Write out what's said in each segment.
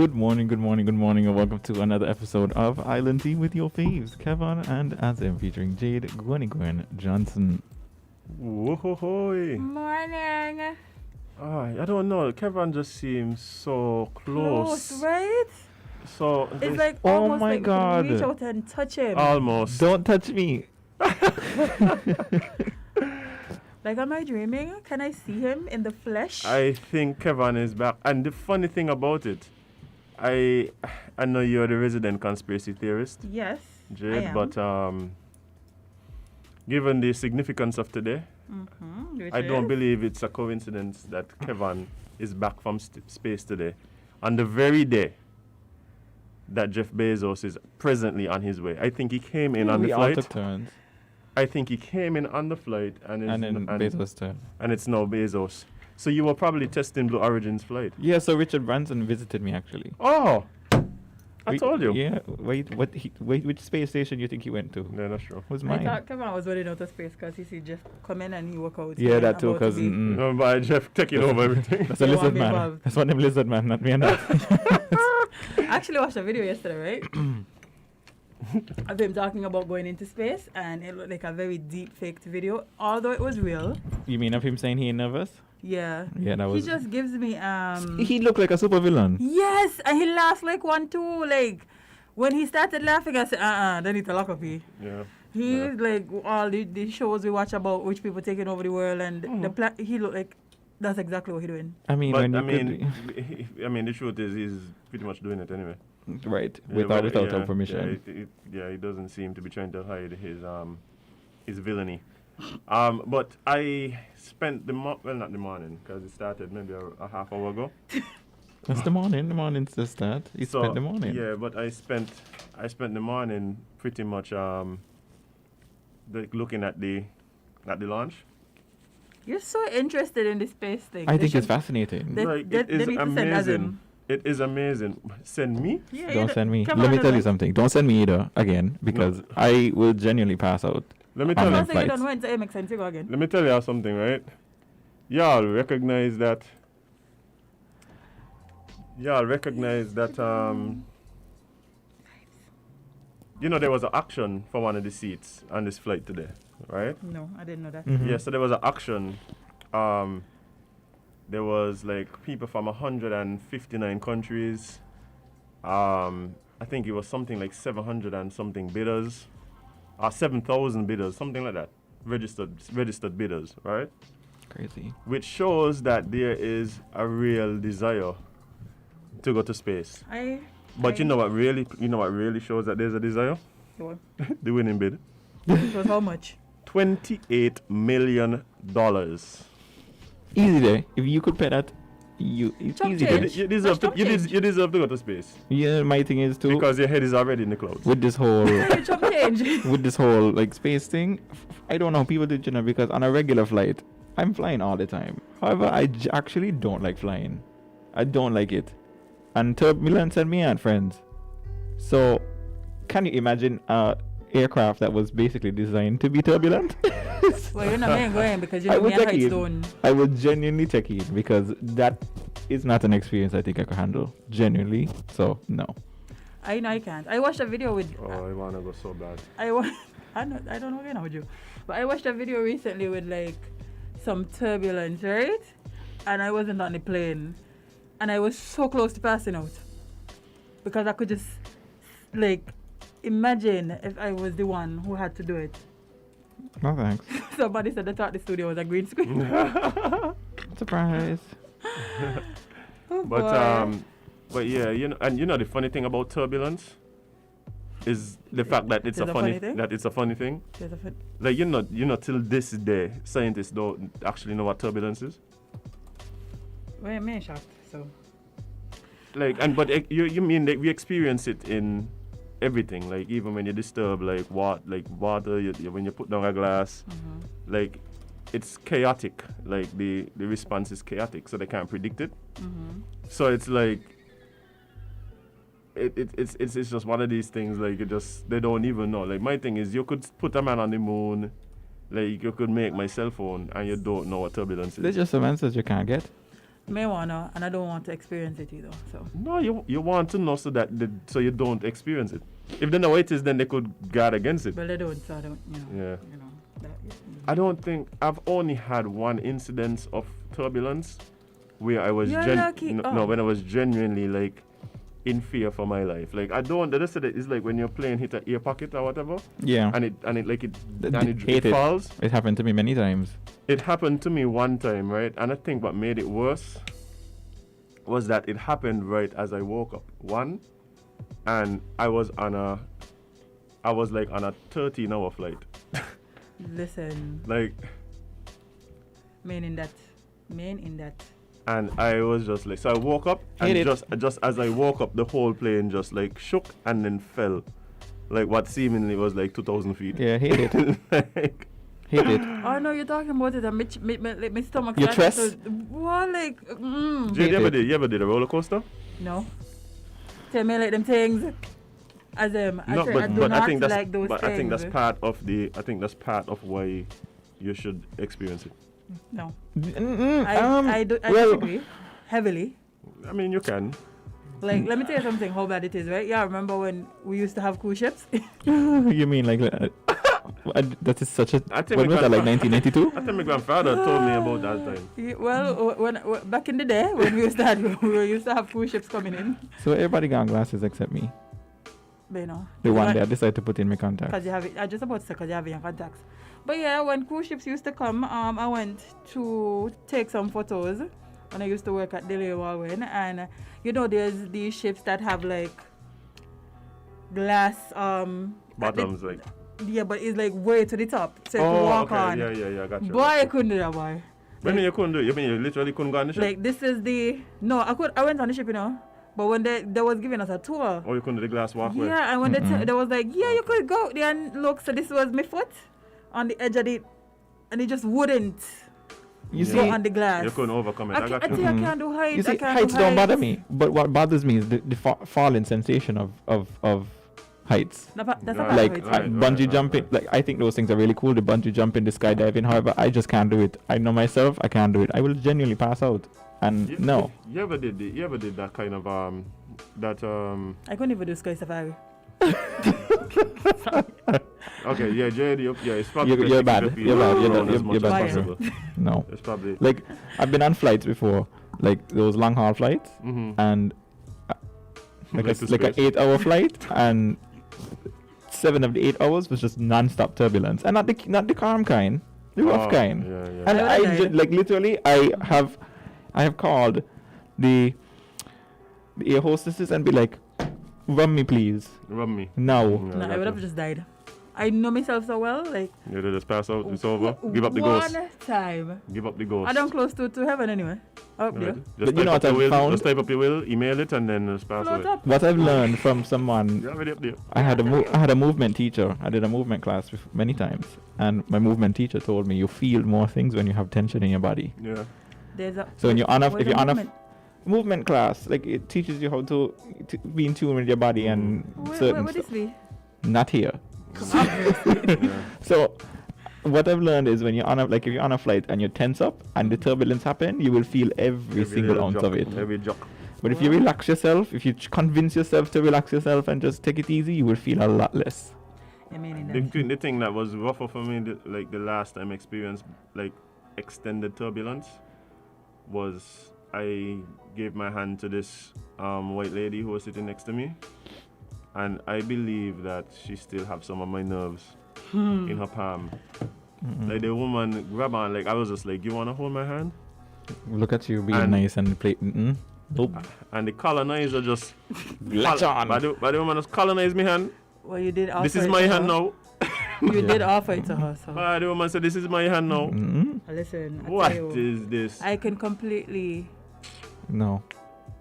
Good morning, and welcome to another episode of Island Tea with your faves, Kevon and Azem, featuring Jade, Gwen Johnson. Whoa-ho-hoy. Morning. I don't know. Kevon just seems so close. Right? So It's like Oh almost my like we God. can reach out and touch him. almost. Don't touch me. Like, am I dreaming? Can I see him in the flesh? I think Kevon is back. And the funny thing about it, I know you're the resident conspiracy theorist, Yes. Jade, I am. but given the significance of today, Which I don't is? believe it's a coincidence that Kevon is back from space today on the very day that Jeff Bezos is presently on his way. I think he came in on the We all flight. took turns, I think he came in on the flight and then Bezos' turn. and it's now Bezos. So you were probably testing Blue Origin's flight. Yeah, so Richard Branson visited me actually. Oh, I told you. Yeah, which space station you think he went to? Yeah, that's true. Was I mine. thought Kevon was running out of space because he see Jeff come in and he walk out. Yeah, and that too, about to because be- No, by Jeff taking over everything. that's a They want lizard me man. involved. That's one of them lizard man, not me and that. I actually watched a video yesterday, right? Of him talking about going into space, and it looked like a very deep faked video, although it was real. You mean of him saying he ain't nervous? Yeah. Yeah, that He was. just gives me He looked like a supervillain. Yes, and he laughs like one too. Like when he started laughing, I said, they need to lock up here. Yeah. He Yeah. like all the shows we watch about rich people taking over the world, and he looked like that's exactly what he's doing. I mean, But when I you mean, the truth is he's pretty much doing it anyway. right, Yeah, without yeah, our permission. Yeah, he doesn't seem to be trying to hide his villainy. But I spent not the morning, because it started maybe a half hour ago. That's the morning. The morning's the start. You spent the morning. Yeah, but I spent the morning pretty much looking at the launch. You're so interested in this space thing. I They think it's should- fascinating. They- Like, they- it they is need to send amazing. Azem. It is amazing. Send me? Yeah, Don't send me. Come Let on, me tell you Azem. something. Don't send me either again, because I will genuinely pass out. Let me On tell them you. Once you get flights. on went to MX and you go again. Let me tell you something, right? Y'all recognize that. There was an auction for one of the seats on this flight today, right? No, I didn't know that. Mhm. Yeah, so there was an auction. There was like people from 159 countries. I think it was something like 700 and something bidders, 7,000 bidders, something like that. Registered bidders, right? Crazy. Which shows that there is a real desire to go to space. But you know what really shows that there's a desire? What? The winning bid. It was how much? $28 million. Easy there. If you could pay that, it's Chop easy change. there. You deserve That's you deserve to go to space Yeah, my thing is too, because your head is already in the clouds. with this whole Chop change. with this whole like space thing, I don't know how people do it, because on a regular flight, I'm flying all the time. However, I actually don't like flying. I don't like it. And turbulence and me aren't friends. So, can you imagine a aircraft that was basically designed to be turbulent? Well, you're not going going because you I know would me and take heights it. don't. I would genuinely take it, because that is not an experience I think I could handle. Genuinely. So, no. I know I can't. I watched a video with. Oh, I wanna go so bad. I don't know again how you, but I watched a video recently with like some turbulence, right? And I wasn't on the plane, and I was so close to passing out because I could just like imagine if I was the one who had to do it. No thanks. Somebody said they thought the studio was a green screen. Surprise. Oh, But boy. but yeah, the funny thing about turbulence is the fact that it's Is a it funny a funny thing? that it's a funny thing. There's a fit- Like till this day, scientists don't actually know what turbulence is. Well, me shocked. So You mean that we experience it in everything, like even when you disturb like water, when you put down a glass, like it's chaotic, like the response is chaotic, so they can't predict it. So it's like it's just one of these things, like they don't even know. Like my thing is, you could put a man on the moon, like you could make my cell phone and you don't know what turbulence is. There's just some answers you can't get. may wanna, and I don't want to experience it either. So No, you want to know so you don't experience it. If they know it is, then they could guard against it. but they don't. So I don't. You know. Yeah. You know. That, I don't think I've only had one incidence of turbulence where I was You're lucky. no, when I was genuinely like in fear for my life. Like I don't. The rest of it is like when your plane hit an ear pocket or whatever, Yeah. and it Hate it. falls. It happened to me many times. It happened to me one time, right? And I think what made it worse was that it happened right as I woke up. And I was like on a 13-hour flight. listen, Like, main in that. and I was just like, so I woke up Hate and it. just as I woke up, the whole plane just like shook and then fell, like what seemingly was like 2,000 feet. Yeah, hate it. Like, Hate it. Oh no, you're talking about it. And my stomach. Your started chest? to- What like? Jade, Hate it. you ever did a roller coaster? No. Tell me like them things. Azem, I No, say I do but not I think that's like those but things. I think that's part of why you should experience it. No. Mm-mm, I well, disagree heavily. I mean, you can. Like, let me tell you something, how bad it is, right? Yeah, remember when we used to have cruise ships? You mean like that is such a. I think When we was that? got- Like 1992? I think my grandfather told me about that time. Yeah, well, when back in the day when we used to have cruise ships coming in, So everybody got glasses except me. but you know. The one day I decided to put in my contacts. Because you have it, I just about to say because you have it in contacts. But yeah, when cruise ships used to come, I went to take some photos when I used to work at Delay Walwen, and you know there's these ships that have like glass Bottoms, like. yeah, but it's like way to the top, so you can walk okay. on. Yeah, gotcha. Boy, I couldn't do that, boy. When you couldn't do it, you mean you literally couldn't go on the ship? Like this is the no, I went on the ship, you know, but when they was giving us a tour. Or you couldn't do the glass walkway? Yeah, and when Mm-mm. they was like, yeah, you could go there and look. So this was my foot on the edge of it, and it just wouldn't You Yeah. go see, on the glass. You couldn't overcome it. I I got you. think I can't do heights. you see, I can't heights do don't bother me. But what bothers me is the falling sensation of heights. That's Right. a Like heights. Right. bungee jumping, like I think those things are really cool. The bungee jumping, the skydiving. However, I just can't do it. I know myself, I can't do it. I will genuinely pass out. And no, You ever did that kind of I couldn't even do sky safari. okay, yeah, Jade, it's probably You're best bad. to keep You're your bad. feet You're around bad. as much You're as bad. possible. no. It's probably Like I've been on flights before, like those long haul flights, and like an 8-hour flight, and 7 of the 8 hours was just non-stop turbulence, and not the calm kind, the rough kind. Yeah, yeah. And I would've died. like literally, I have called the air hostesses and be like, "Run me, please, Rub me. now." Yeah, No, I got would have you. just died. I know myself so well. Like You did just pass out. It's over. Give up the ghost. One time. Give up the ghost. I don't close to heaven anyway. Up there. Right. But you know what your I've will, found? Just type up your will, email it, and then just pass Float away. up. What I've learned from someone, You have it up there. I had a movement teacher. I did a movement class many times, and my movement teacher told me you feel more things when you have tension in your body. Yeah. There's a So when you're on a, where's if the you're on a movement? movement class, like it teaches you how to be in tune with your body and Where certain would this stuff. be? Not here. Yeah. So what I've learned is when you're on if you're on a flight and you tense up and the turbulence happen, you will feel every single little ounce jock, of it. Every jock. But if you relax yourself, if you convince yourself to relax yourself and just take it easy, you will feel a lot less. I mean, The thing that was rougher for me, the last time I experienced like extended turbulence, was I gave my hand to this white lady who was sitting next to me, and I believe that she still have some of my nerves in her palm. Like the woman grab on, like I was just like, "You wanna hold my hand?" Look at you being And- nice and play. Nope. And the colonizer just Latch on. But the woman just colonized my hand. well, you did offer This is it my to hand her. now. You did offer it to her, so But the woman said, "This is my hand now." listen. I What tell you, is this? I can completely No.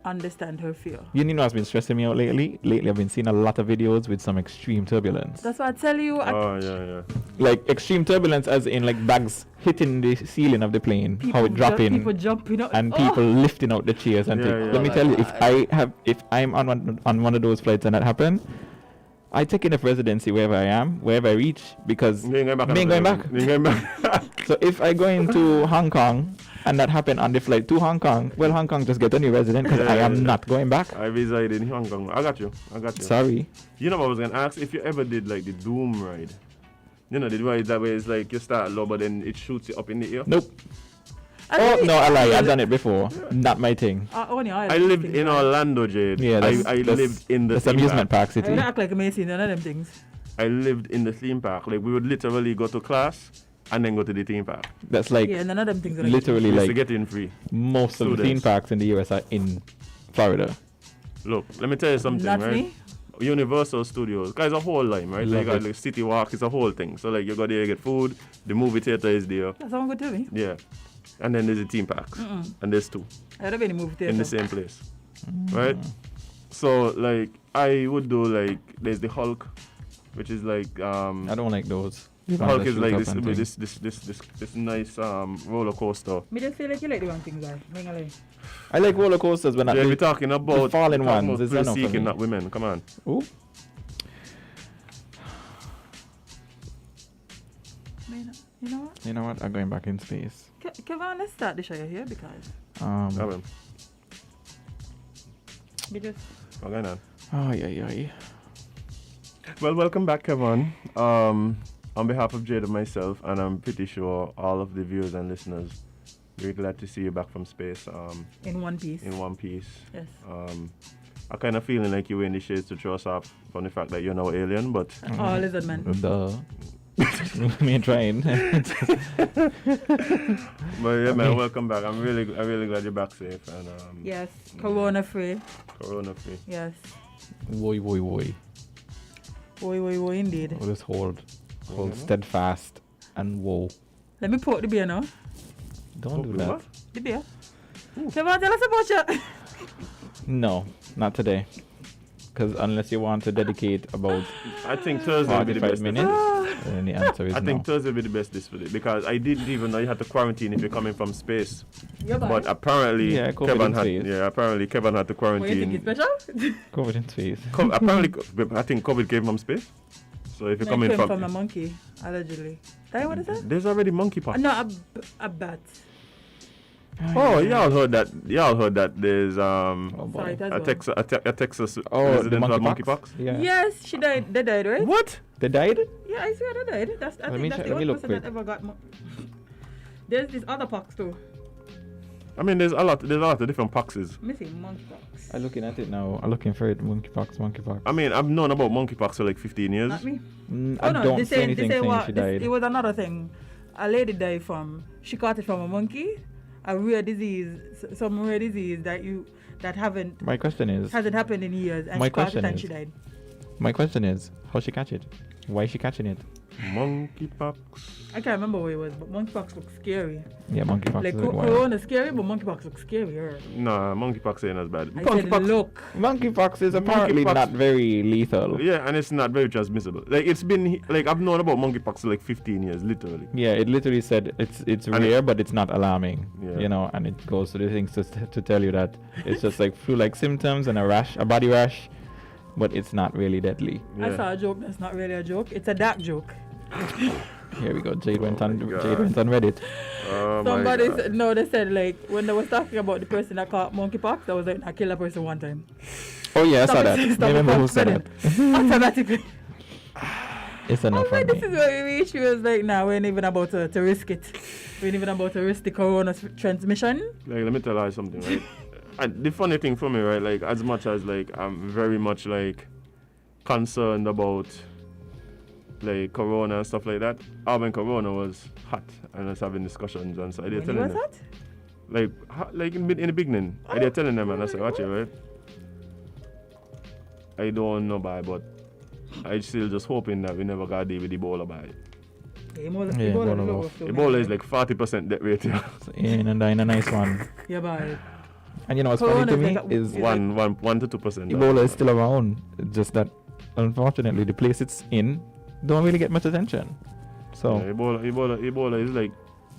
understand her fear. You know what's been stressing me out lately? Lately, I've been seeing a lot of videos with some extreme turbulence. That's why I tell you. Oh yeah. Like extreme turbulence, as in like bags hitting the ceiling of the plane, how it dropping, People jumping up. and Oh, people lifting out the chairs and Yeah, things. yeah. Let me Oh tell my you, if I'm on one of those flights and that happen, I take enough residency wherever I am, wherever I reach, because You ain't going back. me ain't going back. You ain't going back. So if I go into Hong Kong and that happened on the flight to Hong Kong, well, Hong Kong just get a new resident because I am not going back. I reside in Hong Kong. I got you. Sorry. You know what I was gonna ask? If you ever did like the Doom ride. You know, the ride that way is like you start low, but then it shoots you up in the air. Nope. Oh, no, I lie. I've done it before. Not my thing. I lived in Orlando, Jade. Yeah, I lived in the that's theme amusement park I city. don't act like a Mason, none of them things. I lived in the theme park. Like we would literally go to class and then go to the theme park. That's like Yeah, none of them things are literally We used to like get in free. most of the students. theme parks in the US are in Florida. Look, let me tell you something, Not right? me. Universal Studios, guys, a whole line, right? Love Like, it. like City Walk is a whole thing. So like you go there, you get food. The movie theater is there. That sounds good to me. Yeah, and then there's the theme parks, and there's two I don't have any movie in the theater. same place, right? So like I would do like there's the Hulk, which is like I don't like those. Hulk is Shoot like up this and things. this nice roller coaster. Me just feel like you like the wrong things, guys. I like roller coasters, but not Yeah, the we're talking about fallen talking ones. about Is enough for thrill-seeking, me. not women. Come on. Ooh. You know what? You know what? I'm going back in space. Kevon, let's start the show here because Kevin, we just. what's going on? Oh, yeah. Well, welcome back, Kevon. On behalf of Jade and myself, and I'm pretty sure all of the viewers and listeners, we're glad to see you back from space. In one piece. In one piece. Yes. I kind of feeling like you were in the shades to throw us off from the fact that you're no alien, but Oh, lizard man. Duh. Me trying. but yeah, man, welcome back. I'm really glad you're back safe and Yes. Corona free. corona free. Yes. Woy. Oi, indeed. Oh, just hold Mhm. steadfast and whoa. Let me pour the beer now. Don't do Oh, that. what? The beer. Kevon, tell us about you. No, not today. Because unless you want to dedicate about I think Thursday will be the 45 best. minutes, then the answer is I think no. Thursday will be the best this for it because I didn't even know you had to quarantine if you're coming from space. You're But apparently, Yeah, COVID in space. Kevon had to What, you think quarantine. it's special? COVID in space. Apparently, I think COVID came from space. So if you're No, it coming came from, from a monkey, allegedly. That what is that? there's already monkeypox. No, a bat. Oh, y'all heard that? Y'all heard that? There's Oh, boy. Sorry, that's a Texas Oh, the resident had monkeypox. monkeypox. Yeah. Yes, she died. They died, right? What? They died? Yeah, I swear they died. I Let me think that's check- the let me only look person quick. that ever got. There's this other pox too. I mean, there's a lot of different poxes. Missing monkeypox. I'm looking at it now. I'm looking for it. Monkeypox. I mean, I've known about monkeypox for like 15 years. Not me. I don't they see say, anything they say saying what, she this- died. It was another thing. A lady died from. She caught it from a monkey. A rare disease, some rare disease that My question is, hasn't happened in years, and My she caught it question and is- she died. how she catch it? Why is she catching it? Monkeypox. I can't remember what it was, but monkeypox looks scary. Yeah, monkeypox Like is like wild. corona is scary, but monkeypox looks scarier. Nah, monkeypox ain't as bad. I said, look. Monkeypox is apparently Monkeypox- not very lethal. Yeah, and it's not very transmissible. Like it's been like I've known about monkeypox for like 15 years, literally. Yeah, it literally said it's And rare, but it's not alarming. Yeah. You know, and it goes to the things to tell you that it's just like flu-like symptoms and a body rash, but it's not really deadly. Yeah. I saw a joke that's not really a joke. It's a dark joke. Here we go. Jade went Oh on my God. Reddit. Oh Somebody my God. said, no, they said like when they was talking about the person that caught monkeypox, I was like, I killed a person one time. Oh yeah, I saw Stop that. it, stop Remember it, who stop said it. that? Automatically. It's I enough was for like, me. this is where we reach. We was like, nah, we ain't even about to risk it. We ain't even about to risk the corona transmission. Like, let me tell you something, right? And the funny thing for me, right, like, as much as, like, I'm very much, like, concerned about, like, corona and stuff like that, when corona was hot and I was having discussions and so I did When telling was them. that? Like in the beginning, I did telling them and I said, watch it, right? I don't know by, but I still just hoping that we never got to deal with Ebola by. Ebola, Yeah, Ebola, Ebola Ebola, was- Ebola is like 40% death rate here. In and in a nice one. Yeah, bye. And you know what's funny Corona to is me like a- is It's like- 1 to 2%. Ebola is still around. It's just that unfortunately the place it's in don't really get much attention. So Yeah, Ebola is like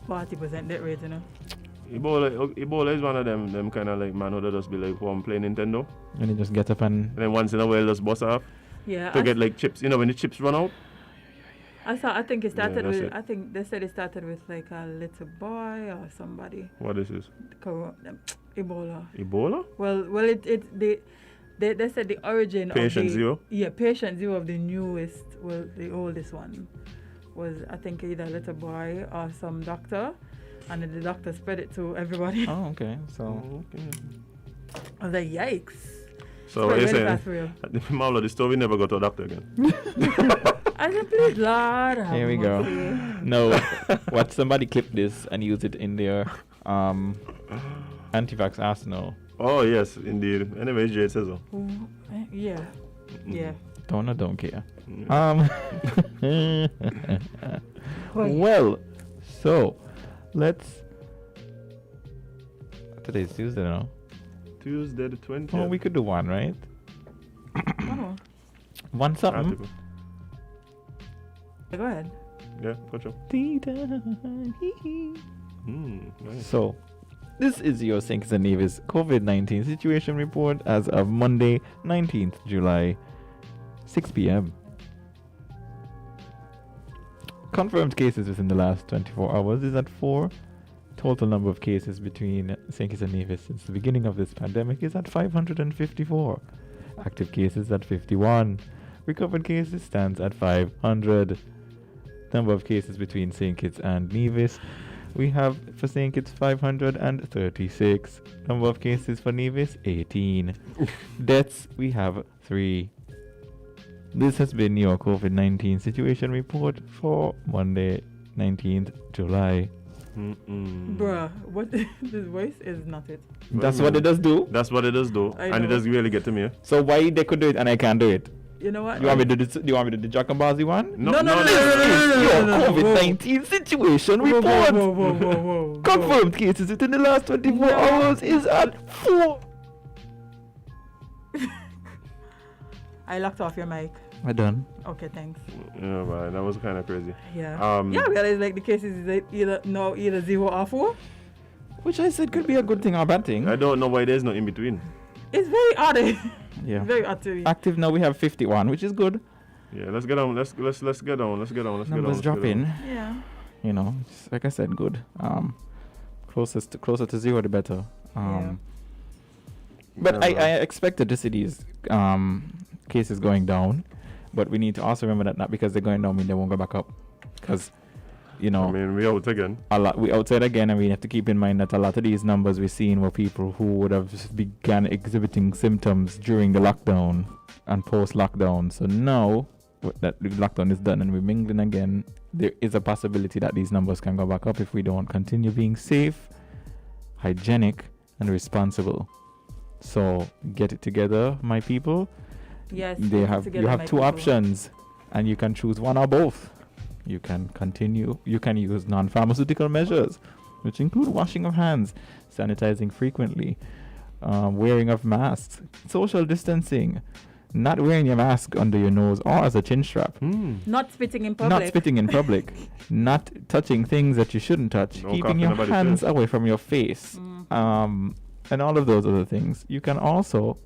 40% death rate, you know. Ebola is one of them kind of like man who just be like, oh, I'm playing Nintendo, and you just get up and and then once in a while just bust off. Yeah. to get like chips. You know when the chips run out. I think it started that's with. it. I think they said it started with like a little boy or somebody. What is this? Ebola. Ebola? Well, they said the origin Patient of the zero? Yeah, patient zero of the newest, well, the oldest one was I think either a little boy or some doctor, and then the doctor spread it to everybody. Oh, okay. So Okay. I was like, yikes. So what you Really saying? fast for real. Maulo, the story never go to a doctor again. I said, please, Lord. have here we go. mercy." No, watch somebody clip this and use it in their anti-vax arsenal. Oh yes, indeed. Anyway, Jade says so. Yeah. Yeah. Don't care. Mm. Well, so let's. Today's Tuesday now. Tuesday the 20th. Oh, we could do one, right? Oh, One something. Article. go ahead. Yeah, gotcha. Nice. So, this is your St. Kitts and Nevis COVID-19 situation report as of Monday, 19th July, 6 p.m. Confirmed cases within the last 24 hours is at 4. Total number of cases between St. Kitts and Nevis since the beginning of this pandemic is at 554. Active cases at 51. Recovered cases stands at 500. Number of cases between St. Kitts and Nevis. We have for St. Kitts 536. Number of cases for Nevis 18. Deaths we have 3. This has been your COVID-19 situation report for Monday, 19th July. Bruh, what this voice is not it. That's what it does do. That's what it does do. I And it know. does really get to me. So why they could do it and I can't do it? You know what? You want me to do this, do you want me to do the Jack and Bazi one? No, no, no, This no, is your no, no, no, COVID-19 situation Whoa, report. whoa. Confirmed cases within the last 24 No. hours is at 4. I locked off your mic. We're done. Okay, thanks. Yeah, man, that was kind of crazy. Yeah. Yeah, I realize like the cases is like either 0 or 4. Which I said could be a good thing or a bad thing. I don't know why there's no in between. It's very odd. Yeah. Very odd to me. Active now we have 51, which is good. Yeah, let's get on. Let's get on. Numbers dropping. Yeah. You know, it's, like I said, good. Closer to 0, the better. But I expected to see these cases going down, but we need to also remember that not because they're going down mean they won't go back up, because you know, I mean, we out again. we outside again, and we have to keep in mind that a lot of these numbers we're seeing were people who would have just began exhibiting symptoms during the lockdown and post-lockdown. So now that the lockdown is done and we're mingling again, there is a possibility that these numbers can go back up if we don't continue being safe, hygienic, and responsible. So get it together, my people. Yes. You have 2 options, and you can choose one or both. You can use non-pharmaceutical measures, which include washing of hands, sanitizing frequently, wearing of masks, social distancing, not wearing your mask under your nose or as a chin strap, Not spitting in public. not touching things that you shouldn't touch, No keeping your coughing hands about it. away from your face, and all of those other things. You can also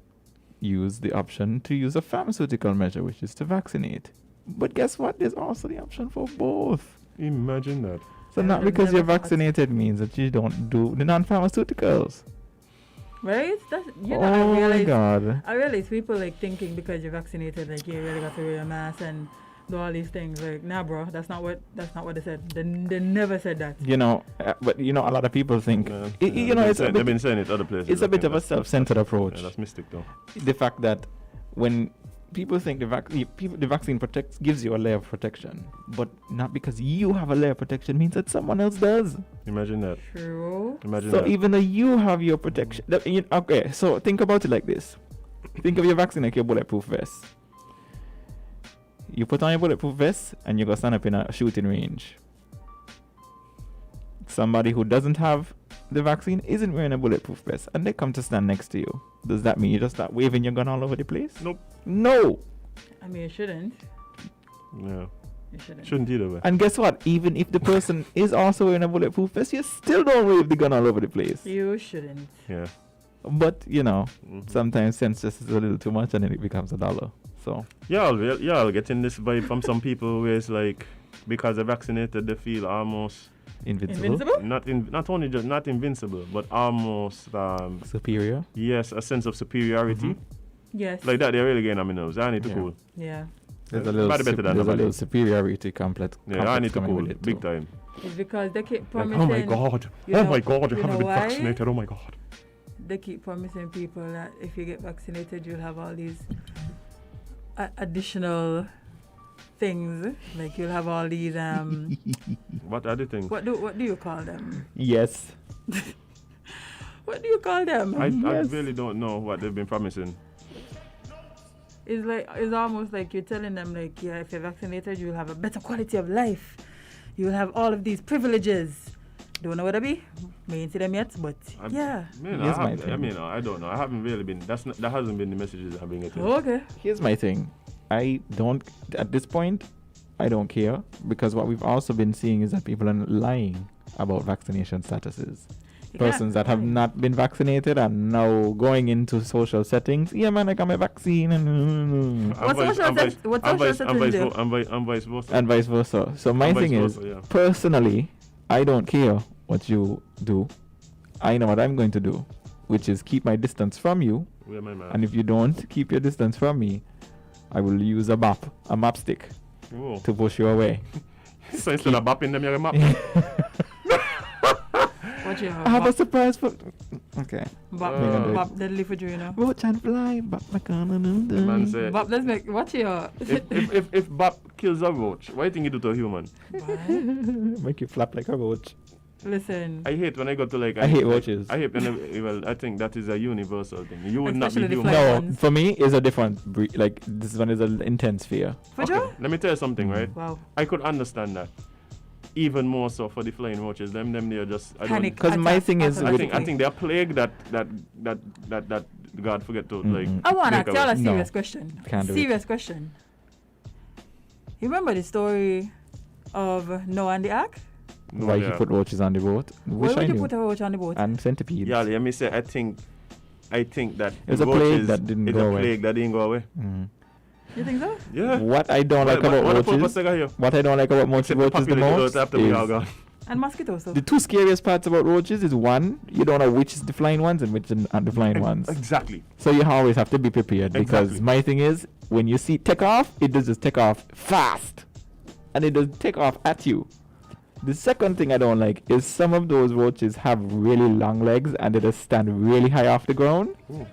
use the option to use a pharmaceutical measure, which is to vaccinate. But guess what? There's also the option for both. Imagine that. So I not would've because you're never thought. vaccinated means that you don't do the non-pharmaceuticals. Right? Oh my God. I realize people like thinking because you're vaccinated, like you really got to wear a mask and do all these things. Like, nah, bro, that's not what they said. They never said that. You know, but you know, a lot of people think, you know, they've been saying it other places. it's a bit Okay, of a self-centered approach. Yeah, that's mystic though. The fact that when people think the vaccine gives you a layer of protection, but not because you have a layer of protection means that someone else does. Imagine that. True. Imagine So that. even though you have your protection, okay, so think about it like this. Think of your vaccine like your bulletproof vest. You put on your bulletproof vest and you go stand up in a shooting range. Somebody who doesn't have the vaccine isn't wearing a bulletproof vest and they come to stand next to you. Does that mean you just start waving your gun all over the place? Nope. No. I mean, you shouldn't. Yeah. You shouldn't. Shouldn't either way. And guess what? Even if the person is also wearing a bulletproof vest, you still don't wave the gun all over the place. You shouldn't. Yeah. But you know, Mhm. sometimes sense just is a little too much, and then it becomes $1. So Y'all getting this vibe from some people where it's like because they're vaccinated, they feel almost Invincible? not only just not invincible, but almost superior. yes, a sense of superiority. Mhm. Yes. Like that, they're really getting on my nerves. I need to Yeah. cool. Yeah. There's a little, Body better than there's a nobody. little superiority complex. Yeah, I complex need to coming cool with it big too. time. It's because they keep Like, promising. oh my god, you oh know- my god, you you haven't know been why? vaccinated. Oh my god. They keep promising people that if you get vaccinated, you'll have all these additional things. Like you'll have all these What are the things? what do you call them? Yes. What do you call them? I Yes. really don't know what they've been promising. It's almost like you're telling them like, yeah, if you're vaccinated, you'll have a better quality of life. You'll have all of these privileges. Don't know what I be. Me ain't see them yet, but yeah. Here's my thing. I don't know. I haven't really been. That hasn't been the messages I've been getting. Okay. Here's my thing. I don't, at this point, I don't care, because what we've also been seeing is that people are lying about vaccination statuses. You Persons that have not been vaccinated are now going into social settings. Yeah, man, I got my vaccine, and What social settings do? And vice versa. and vice versa. So my And vice thing is, versa, yeah. personally, I don't care what you do. I know what I'm going to do, which is keep my distance from you. Where my man? And if you don't keep your distance from me, I will use a map stick Whoa. to push you away. So instead of bapping them, you're a map. Watch your I have a surprise for. Okay. Bop deadly for you, you know. Watch and fly, but my gonna do The man said, Bop, let's make watch your. if Bap kills a roach, what do you think he do to a human? Make you flap like a roach. Listen. I hate when I go to like. I hate roaches. I hate when I think that is a universal thing. You would not be Especially the human. fly No, ones. for me, it's a different breed. Like, this one is an intense fear. For Okay, sure? let me tell you something, right? Wow. I could understand that. Even more so for the flying roaches. Them they're just. I don't. Panic. Because my thing is I with- think they're plague that God forget to like. Mm-mm. I want to make ask y'all a No. serious question. Can't do it. Serious question. You remember the story of Noah and the Ark? No, why yeah. he put roaches on the boat. Why Wish I would you knew. put a roach on the boat? And centipedes. Yeah, let me say. I think that It was a roaches plague that didn't is go a away. plague that didn't go away. Mm. You think so? Yeah. What I don't like about what the purpose roaches, they got here? what I don't like about roaches the Populate most earth after we all is gone. And mosquitoes, so. the two scariest parts about roaches is one, you don't know which is the flying ones and which aren't the flying ones. Exactly. So you always have to be prepared, because Exactly. my thing is, when you see take off, it does just take off fast, and it does take off at you. The second thing I don't like is some of those roaches have really long legs and they just stand really high off the ground. Ooh.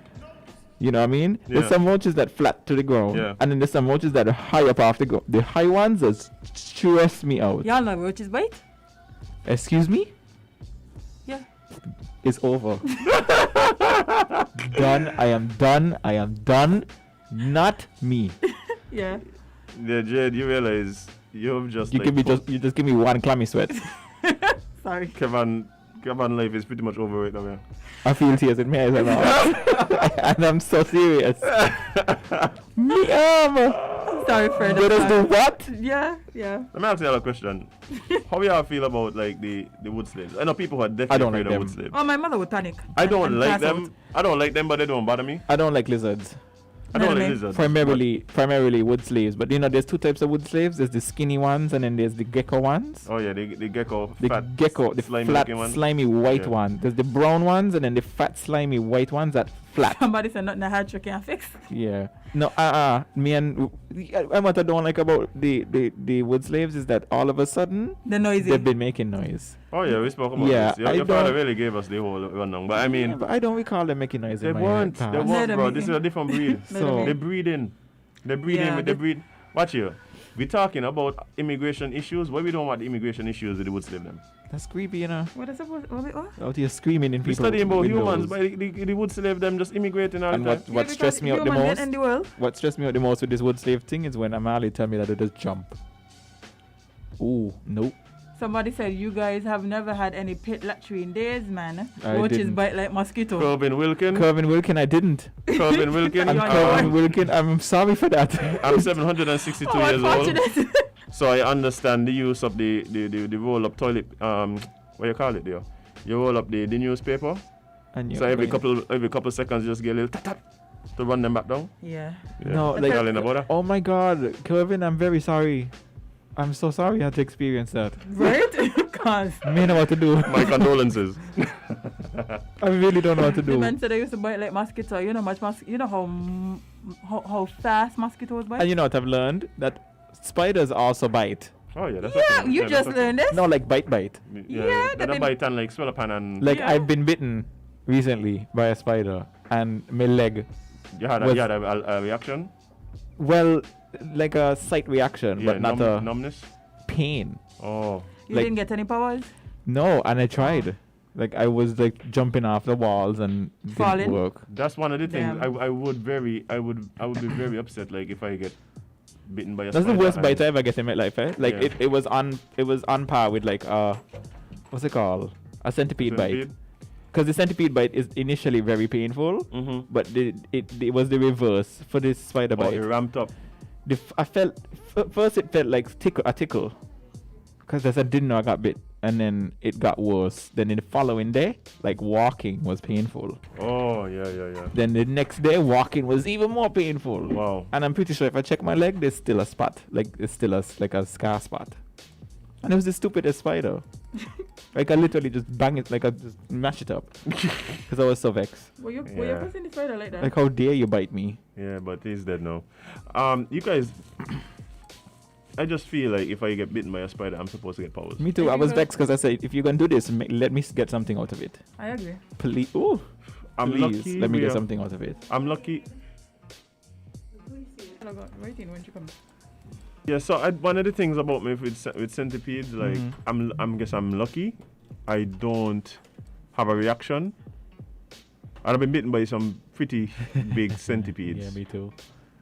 You know what I mean? Yeah. There's some roaches that flat to the ground, Yeah. and then there's some roaches that are high up off the ground. The high ones just stress me out. Y'all know roaches bite? Excuse me? Yeah. It's over. Done. I am done. I am done. Not me. Yeah. Yeah, Jade, you realize you've just You like give me put you just give me one clammy sweat. Sorry. Kevon life is pretty much over right now. Yeah. I feel tears in my eyes right now. And I'm so serious. Me Sorry for Let us do what? Yeah, yeah. Let me ask you a question. How do y'all feel about like the wood slaves? I know people who are definitely I don't afraid like of wood them. slaves. Oh, my mother would panic. I don't and like pass them. out. I don't like them, but they don't bother me. I don't like lizards. I don't Neither like me. lizards. Primarily wood slaves. But you know, there's two types of wood slaves. There's the skinny ones and then there's the gecko ones. Oh yeah, the gecko. The fat, gecko, the slimy flat, looking one. slimy white Yeah. one. There's the brown ones and then the fat, slimy white ones that flat. Somebody said nothing a hard trick can't fix. Yeah. No, me and what I don't like about the wood slaves is that all of a sudden The noisy. they've been making noise. Oh yeah, we spoke about Yeah, this. Your, I your father don't- really gave us the whole rundown. But I mean, Yeah, but I don't recall them making noise. they in my weren't. past. They weren't, Neither bro. me. This is a different breed. Neither So- me. They breed in. They breed Yeah, in. They they- breed. Watch here. We're talking about immigration issues. Why we don't want the immigration issues with the wood slave them? That's creepy, you know. What is it? What? Out here screaming in We people. studying about humans, windows. but the wood slave them just immigrating all And the time. what stressed me out the Human most? in the world. What stressed me out the most with this wood slave thing is when Amali tell me that it does jump. Ooh, nope. Somebody said you guys have never had any pit latrine days, man. I Roaches didn't. bite like mosquito. Corbin Wilkin. Kevon Wilkin, I didn't. Corbin Wilkin. And You're Kevon on Wilkin, I'm sorry for that. I'm 762 Oh, years old, unfortunate. so I understand the use of the roll-up toilet. What you call it there? You roll up the newspaper, And So every couple seconds, you just get a little tap tap to run them back down. Yeah. No, Like- like, Darling about that. oh my God, Kevin, I'm very sorry. I'm so sorry you had to experience that. Right? Cause Me know what to do. My condolences. I really don't know what to the do. man said they used to bite like mosquito. You know you know how fast mosquitoes bite. And you know what I've learned? That spiders also bite. Oh yeah, that's Yeah, okay. you Yeah, just that's okay. learned this. No, like bite. Yeah, Then that a bite and like swell up and Like Yeah. I've been bitten recently by a spider, and my leg, you had was- a reaction. well, like a sight reaction, Yeah, but not a numbness. pain. Oh, You like- didn't get any powers. No, and I tried. Like I was like jumping off the walls and Falling? didn't work. that's one of the things. Damn. I would be very upset like if I get bitten by a That's the spider worst and- bite I ever get in my life. Like Yeah. it was on par with like what's it called? A centipede bite. Because the centipede bite is initially very painful, Mm-hmm. but it was the reverse for this spider Oh, bite. it ramped up. I felt first it felt like a tickle, because I didn't know I got bit, and then it got worse. Then in the following day, like walking was painful. Oh yeah. Then the next day, walking was even more painful. Wow. And I'm pretty sure if I check my leg, there's still a spot, like it's still like a scar spot. And it was the stupidest spider. Like I literally just bang it, like I just mash it up, because I was so vexed. Were you Yeah. pushing the spider like that? Like how dare you bite me? Yeah, but he's dead now. You guys, I just feel like if I get bitten by a spider, I'm supposed to get powers. Me too. If I you was could- vexed because I said, if you're gonna do this, let me get something out of it. I agree. Please, oh, I'm please, lucky. let me we get are- something out of it. I'm lucky. Hello, God. Waiting when you come. Yeah. So one of the things about me with centipedes, like Mhm. I'm guess I'm lucky. I don't have a reaction. And I've been bitten by some pretty big centipedes. Yeah, me too.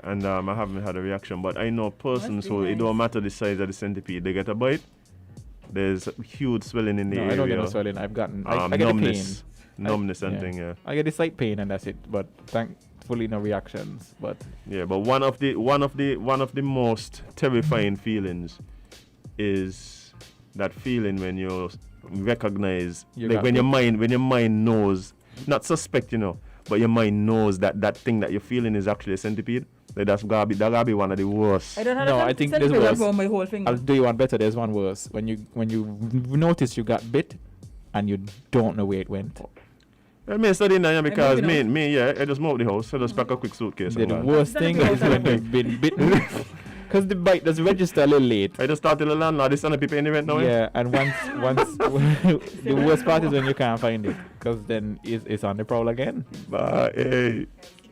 And I haven't had a reaction. But I know persons Must be who it nice. don't matter the size of the centipede, they get a bite. There's huge swelling in the No, area. I don't get no swelling. I've gotten, I get the pain. numbness, numbness and yeah. thing. Yeah. I get the sight pain and that's it. But thankfully, no reactions. But Yeah, but one of the most terrifying feelings is that feeling when you recognize, You like got when bit. your mind knows, not suspect, but your mind knows that thing that you're feeling is actually a centipede. Like that gotta be one of the worst. I don't have No, a I think centipede there's wrap worse. around my whole finger. I'll do you one better. There's one worse. When you notice you got bit, and you don't know where it went. I mean, studying now because moving I just moved the house. I just pack a quick suitcase. The and gone. worst thing Centipede is when outside. you've been bitten, because the bite does register a little late. I just started the landlord. This people in the rent now. Yeah, and once the worst part is when you can't find it, because then it's on the prowl again. But hey,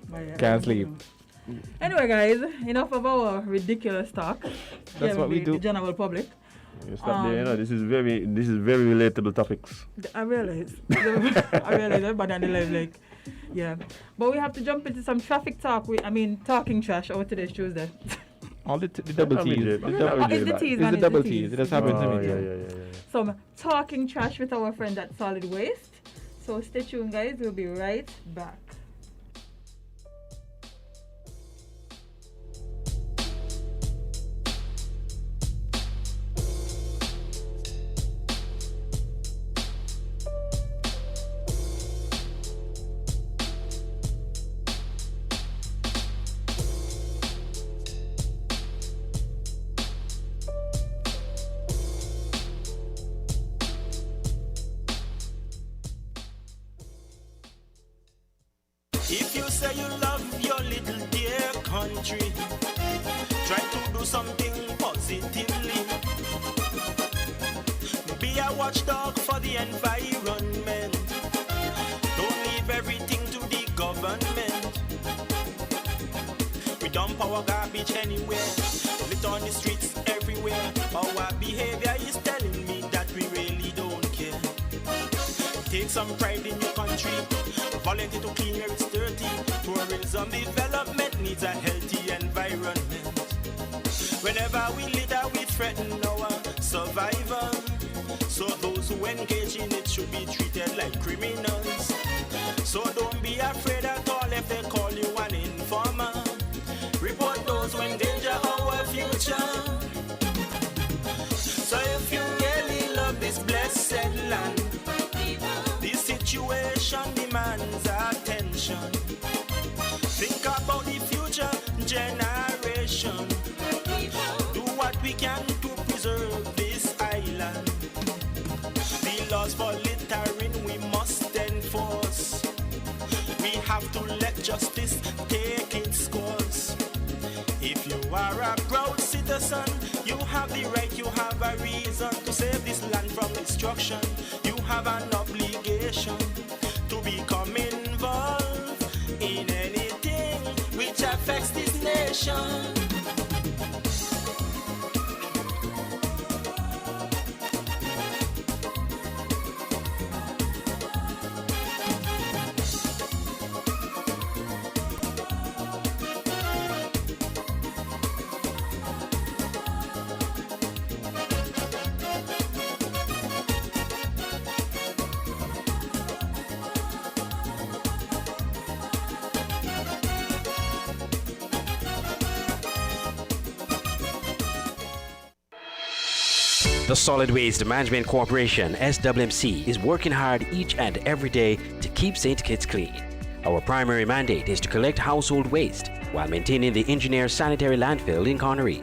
But yeah, Can't sleep. Anyway, guys, enough of our ridiculous talk. That's what we with do. The general public. you stop there. This is very relatable topics. I realize. I realize everybody on the live, like, yeah. But we have to jump into some traffic talk. Talking trash over today's Tuesday. All the double Tell me, T's. Jade. The Oh, double it's T's. the T's, It's man, the it's double the T's. T's. It has happened to Oh, me yeah, too. yeah. Some talking trash with our friend at Solid Waste. So stay tuned, guys. We'll be right back. If you say you love your little dear country, try to do something positively. Be a watchdog for the environment. Don't leave everything to the government. We dump our garbage anywhere, lit on the streets everywhere. Our behavior is telling me that we really don't care. Take some pride in your country. Volunteer to clean where it's dirty. Tourism development needs a healthy environment. Whenever we litter, we threaten our survival. So those who engage in it should be treated like criminals. So don't be afraid at all if they call you an informer. Report those who endanger our future. So if you really love this blessed land, this situation demands generation. Do what we can to preserve this island. The laws for littering we must enforce. We have to let justice take its course. If you are a proud citizen, you have the right, you have a reason to save this land from destruction. You have an obligation to become involved in anything which affects this nation. The Solid Waste Management Corporation, SWMC, is working hard each and every day to keep St. Kitts clean. Our primary mandate is to collect household waste while maintaining the engineer sanitary landfill in Connery.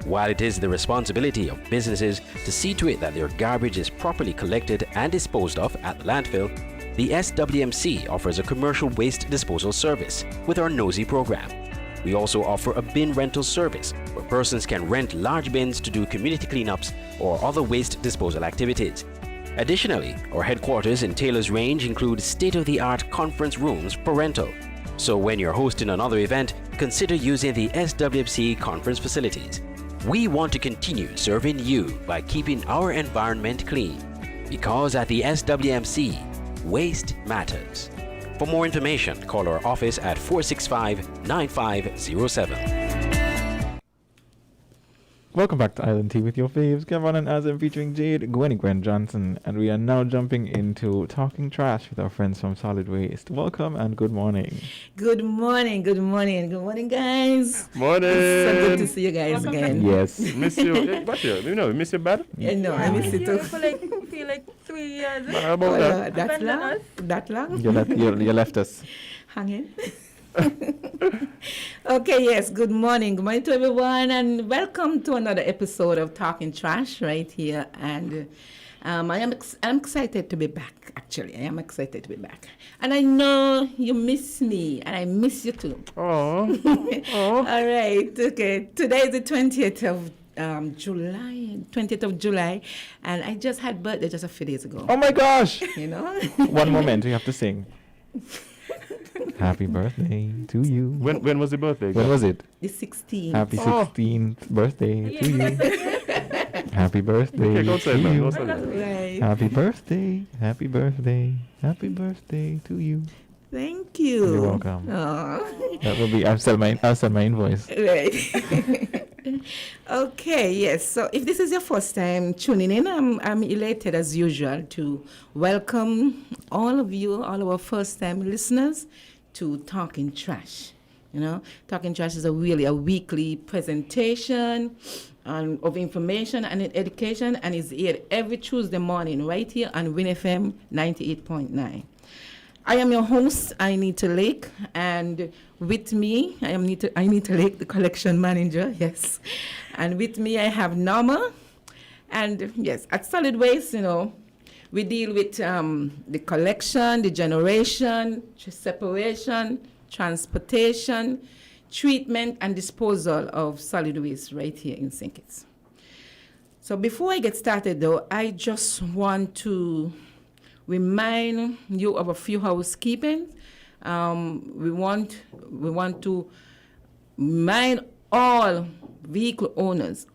While it is the responsibility of businesses to see to it that their garbage is properly collected and disposed of at the landfill, the SWMC offers a commercial waste disposal service with our Nosy program. We also offer a bin rental service where persons can rent large bins to do community cleanups or other waste disposal activities. Additionally, our headquarters in Taylor's Range include state-of-the-art conference rooms for rental. So when you're hosting another event, consider using the SWMC conference facilities. We want to continue serving you by keeping our environment clean. Because at the SWMC, waste matters. For more information, call our office at 465-9507. Welcome back to Island Tea with your faves, Kevon and Azem, featuring Jade, Gwen Johnson, and we are now jumping into talking trash with our friends from Solid Waste. Welcome and good morning. Good morning, good morning, good morning, guys. Morning. It's so good to see you guys again. Yes. Miss you. What you? You know, miss you bad? Yeah, no, I miss you too. For feel like 3 years. How about that? That long? That long? You left us. Hanging. Okay, yes, good morning to everyone, and welcome to another episode of Talking Trash right here. And I'm excited to be back, actually. I am excited to be back. And I know you miss me, and I miss you too. Oh. All right, okay. Today is the 20th of July, and I just had birthday just a few days ago. Oh my gosh! You know? One moment, we have to sing. Happy birthday to you. When was the birthday? When was it? The 16th. Happy 16th birthday to you. Happy birthday Okay, go to outside now. Go you. outside now. Right. Happy birthday, happy birthday, happy birthday to you. Thank you. You're welcome. Aw. That will be, I'll sell my invoice. Right. Okay, yes. So if this is your first time tuning in, I'm elated as usual to welcome all of you, all our first-time listeners, to Talking Trash. You know, Talking Trash is really a weekly presentation of information and education, and is aired every Tuesday morning right here on WINNFM 98.9. I am your host, Anita Lake, and with me, I am Anita Lake, the collection manager, yes. And with me, I have Norma. And yes, at Solid Waste, you know, we deal with the collection, the generation, separation, transportation, treatment, and disposal of solid waste right here in St. Kitts. So before I get started, though, I just want to remind you of a few housekeeping. We want to remind all vehicle owners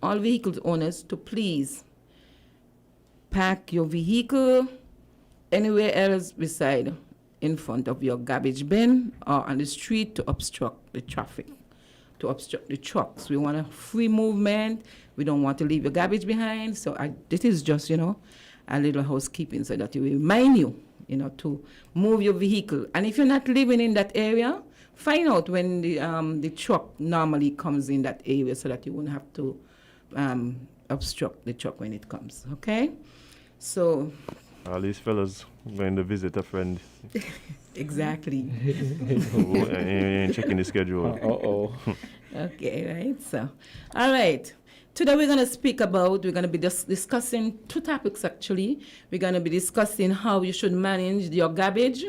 to please park your vehicle anywhere else beside in front of your garbage bin or on the street to obstruct the traffic, to obstruct the trucks. We want a free movement. We don't want to leave your garbage behind. So this is just, you know, a little housekeeping so that we remind you, you know, to move your vehicle. And if you're not living in that area, find out when the truck normally comes in that area so that you won't have to obstruct the truck when it comes, okay? So... all these fellas going to visit a friend. Exactly. Who ain't checking the schedule. Okay, right. So, all right. Today we're going to be discussing two topics actually. We're going to be discussing how you should manage your garbage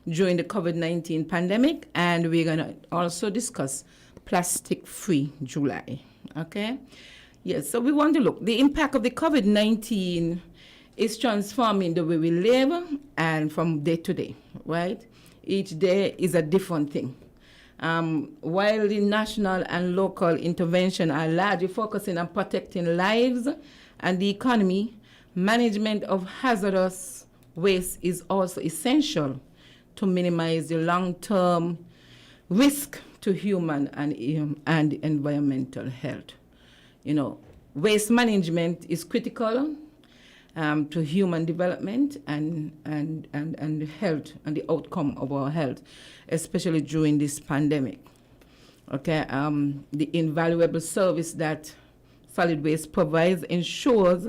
during the COVID-19 pandemic, and we're going to also discuss plastic-free July. Okay? Yes, so we want to look. The impact of the COVID-19 is transforming the way we live and from day to day, right? Each day is a different thing. While the national and local intervention are largely focusing on protecting lives and the economy, management of hazardous waste is also essential to minimize the long-term risk to human and environmental health. You know, waste management is critical to human development and health and the outcome of our health, especially during this pandemic. Okay, the invaluable service that solid waste provides ensures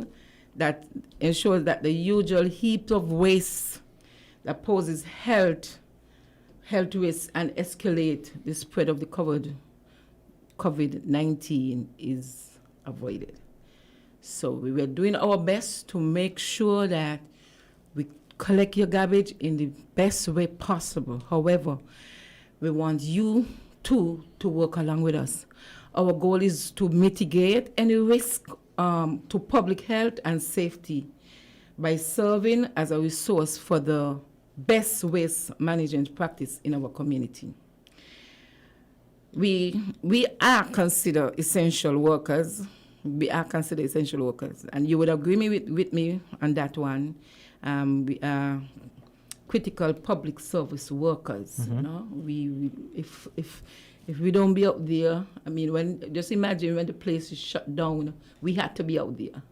that the usual heap of waste that poses health risks and escalate the spread of the COVID-19 is avoided. So we were doing our best to make sure that we collect your garbage in the best way possible. However, we want you too to work along with us. Our goal is to mitigate any risk to public health and safety by serving as a resource for the best waste management practice in our community. We are considered essential workers. We are considered essential workers, and you would agree with me on that one. We are critical public service workers. You know, if we don't be out there, I mean, just imagine when the place is shut down, we had to be out there.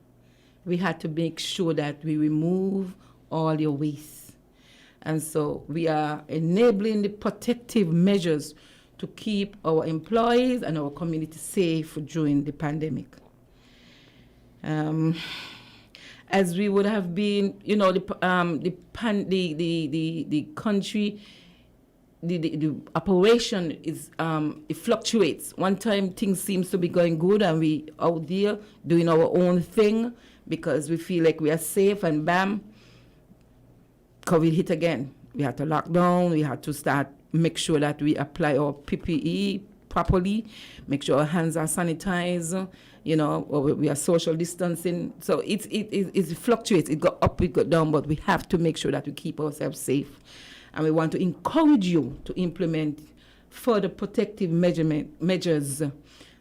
We had to make sure that we remove all your waste, and so we are enabling the protective measures to keep our employees and our community safe during the pandemic. As we would have been, you know, the country, the operation is it fluctuates. One time things seems to be going good and we out there doing our own thing because we feel like we are safe, and bam, COVID hit again. We had to lock down. We had to make sure that we apply our PPE properly, make sure our hands are sanitized, you know, or we are social distancing. So it fluctuates. It got up, it got down, but we have to make sure that we keep ourselves safe. And we want to encourage you to implement further protective measures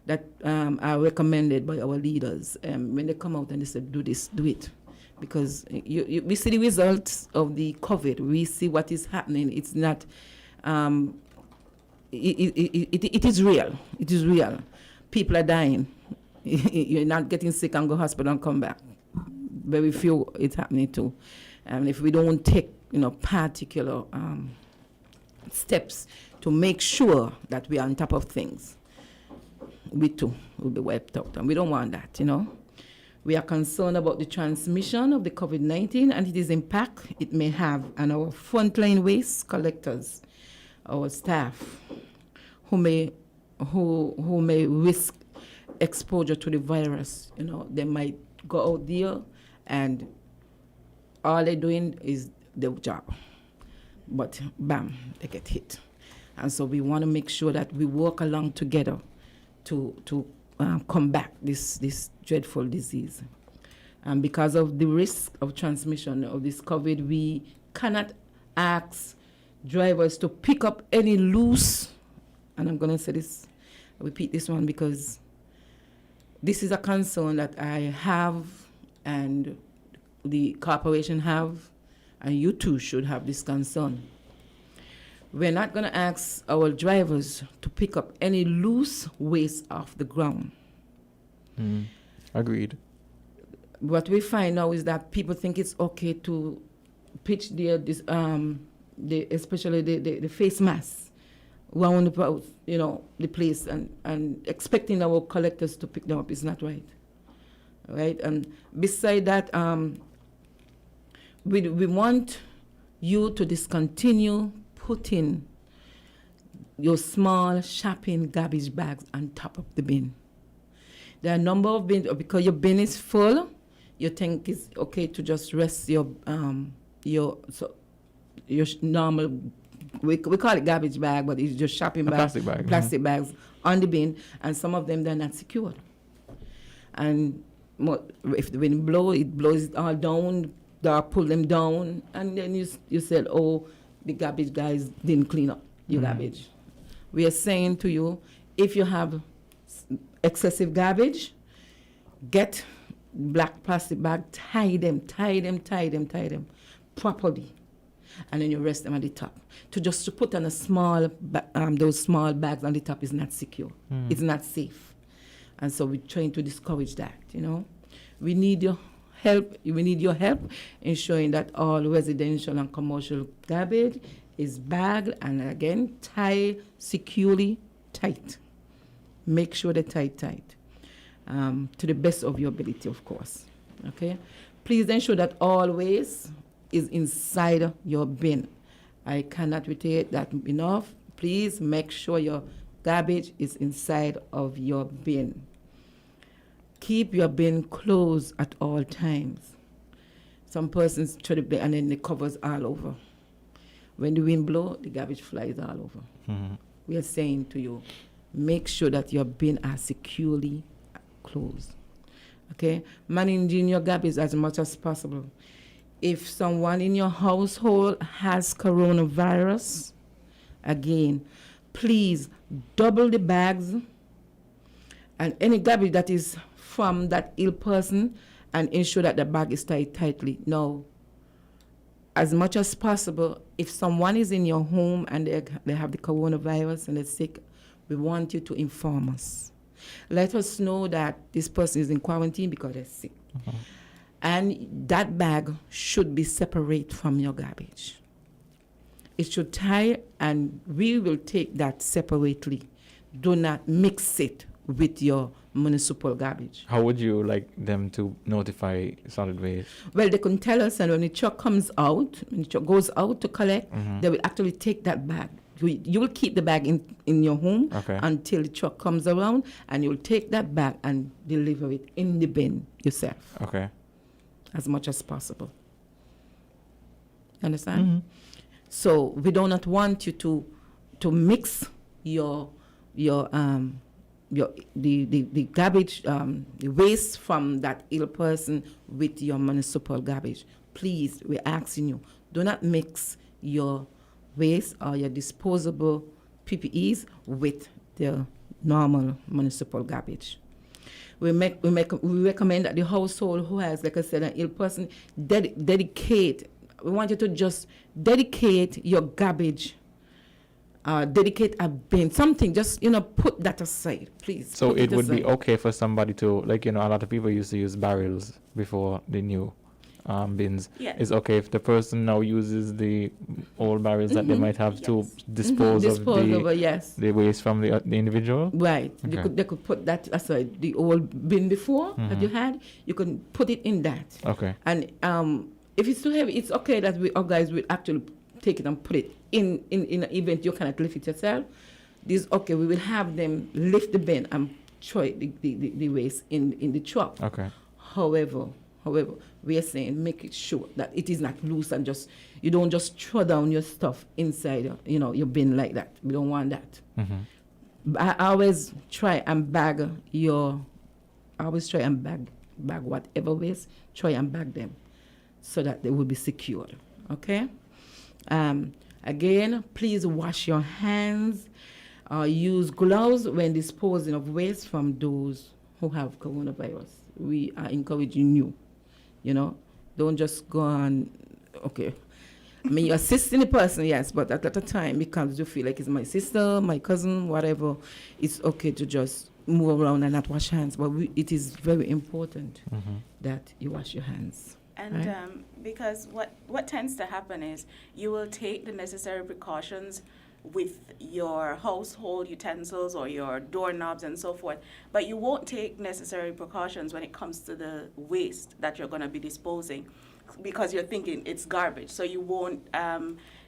that are recommended by our leaders. When they come out and they say, do this, do it. Because we see the results of the COVID. We see what is happening. It's not... It is real. It is real. People are dying. You're not getting sick and go to hospital and come back. Very few it's happening to. And if we don't take, you know, particular steps to make sure that we are on top of things, we too will be wiped out. And we don't want that, you know. We are concerned about the transmission of the COVID-19 and its impact it may have on our frontline waste collectors, our staff, who may risk exposure to the virus. You know, they might go out there and all they're doing is their job, but bam, they get hit. And so we want to make sure that we work along together to combat this dreadful disease. And because of the risk of transmission of this COVID, we cannot ask drivers to pick up any loose, and I'm going to say this, repeat this one, because this is a concern that I have and the corporation have, and you too should have this concern. We're not going to ask our drivers to pick up any loose waste off the ground. Agreed. What we find now is that people think it's okay to pitch especially the face masks round about, you know, the place and expecting our collectors to pick them up is not right. Right? And beside that, we want you to discontinue putting your small shopping garbage bags on top of the bin. There are a number of bins, because your bin is full, you think it's okay to just rest your normal, we call it garbage bag, but it's just shopping bags, plastic bags on the bin, and some of them, they're not secured. And if the wind blows, it blows it all down, they pull them down, and then you said, oh, the garbage guys didn't clean up your garbage. We are saying to you, if you have excessive garbage, get black plastic bag, tie them properly, and then you rest them at the top. To put on a small, those small bags on the top is not secure. It's not safe, and so we're trying to discourage that. We need your help. We need your help ensuring that all residential and commercial garbage is bagged and again tie securely tight. Make sure they're tight, to the best of your ability, of course. Okay? Please ensure that all waste is inside your bin. I cannot reiterate that enough. Please make sure your garbage is inside of your bin. Keep your bin closed at all times. Some persons throw the bin and then the covers all over. When the wind blows, the garbage flies all over. We are saying to you, make sure that your bin are securely closed. Okay? Managing your garbage as much as possible. If someone in your household has coronavirus, again, please double the bags and any garbage that is from that ill person, and ensure that the bag is tied tightly. Now, as much as possible, if someone is in your home and they have the coronavirus and they're sick, we want you to inform us. Let us know that this person is in quarantine because they're sick. And that bag should be separate from your garbage. It should tie, and we will take that separately. Do not mix it with your municipal garbage. How would you like them to notify solid waste? Well, they can tell us, and when the truck comes out, when the truck goes out to collect, they will actually take that bag. You will keep the bag in your home until the truck comes around, and you will take that bag and deliver it in the bin yourself. Okay. As much as possible. Understand? So we do not want you to mix the garbage, the waste from that ill person with your municipal garbage. Please, we're asking you, do not mix your waste or your disposable PPEs with the normal municipal garbage. We recommend that the household who has, like I said, an ill person, dedicate. We want you to just dedicate your garbage. Dedicate a bin, something, just, put that aside, please. So it would be okay for somebody to, a lot of people used to use barrels before the new bins. Yeah. It's okay if the person now uses the old barrels that they might have to dispose of the waste from the individual? Right. Okay. They could put that aside, the old bin before that you had, you can put it in that. Okay. And if it's too heavy, it's okay that our guys will actually take it and put it in an event you cannot lift it yourself. This okay, we will have them lift the bin and throw the waste in the truck. Okay. However, we are saying make it sure that it is not loose and you don't just throw down your stuff inside your bin like that. We don't want that. I always try and bag whatever waste, try and bag them so that they will be secured. Okay? Again, please wash your hands. Use gloves when disposing of waste from those who have coronavirus. We are encouraging you. Don't just go on. Okay, I mean, you're assisting the person, yes, but at a time, because you feel like it's my sister, my cousin, whatever, it's okay to just move around and not wash hands. But it is very important that you wash your hands. And right? Because what tends to happen is you will take the necessary precautions with your household utensils or your doorknobs and so forth, but you won't take necessary precautions when it comes to the waste that you're going to be disposing, because you're thinking it's garbage. So you won't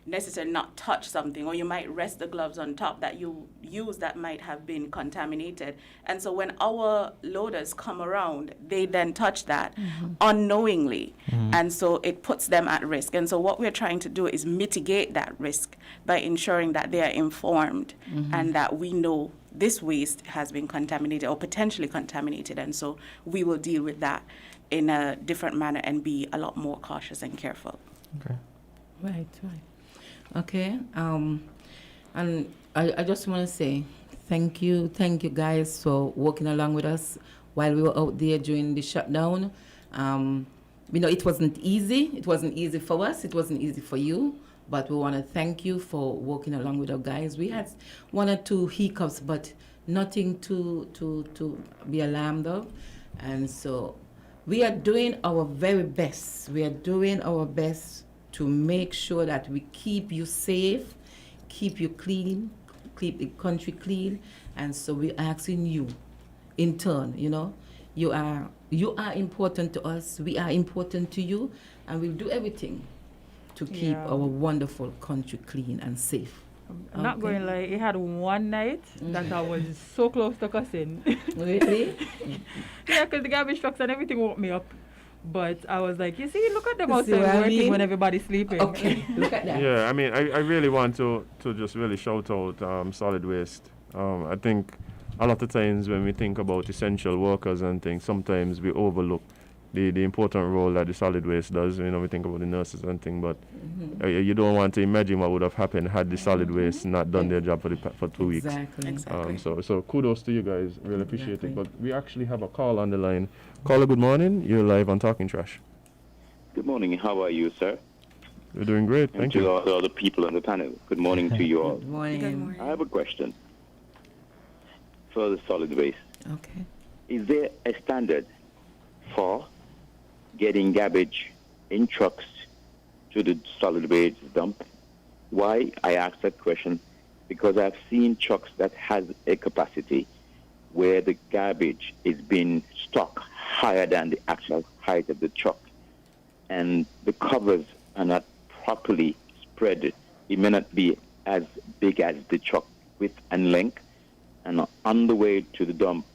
necessarily not touch something, or you might rest the gloves on top that you use that might have been contaminated. And so when our loaders come around, they then touch that unknowingly. And so it puts them at risk. And so what we're trying to do is mitigate that risk by ensuring that they are informed and that we know this waste has been contaminated or potentially contaminated. And so we will deal with that in a different manner and be a lot more cautious and careful. Okay. Right. Okay. And I just want to say thank you guys for working along with us while we were out there during the shutdown. We know it wasn't easy. It wasn't easy for us. It wasn't easy for you. But we want to thank you for working along with our guys. We had one or two hiccups, but nothing to be alarmed of. And so we are doing our very best. We are doing our best to make sure that we keep you safe, keep you clean, keep the country clean. And so we're asking you, in turn, you are important to us, we are important to you, and we'll do everything to keep our wonderful country clean and safe. I'm not going like it had one night that I was so close to cussing. Really? Yeah, because the garbage trucks and everything woke me up. But I was like, you see, look at them You see outside what I working mean? when everybody's sleeping. Okay, look at that. Yeah, I mean, I really want to just really shout out solid waste. I think a lot of times when we think about essential workers and things, sometimes we overlook the important role that the solid waste does. We think about the nurses and things, but you don't want to imagine what would have happened had the solid waste not done their job for 2 weeks. Exactly. So kudos to you guys. Really appreciate it. But we actually have a call on the line. Caller, good morning. You're live on Talking Trash. Good morning. How are you, sir? You're doing great. And Thank to you. all the other people on the panel. Good morning to you all. Good morning. I have a question for the solid waste. Okay. Is there a standard for getting garbage in trucks to the solid waste dump? Why I ask that question? Because I've seen trucks that has a capacity where the garbage is being stocked higher than the actual height of the truck, and the covers are not properly spread. It may not be as big as the truck width and length, and on the way to the dump,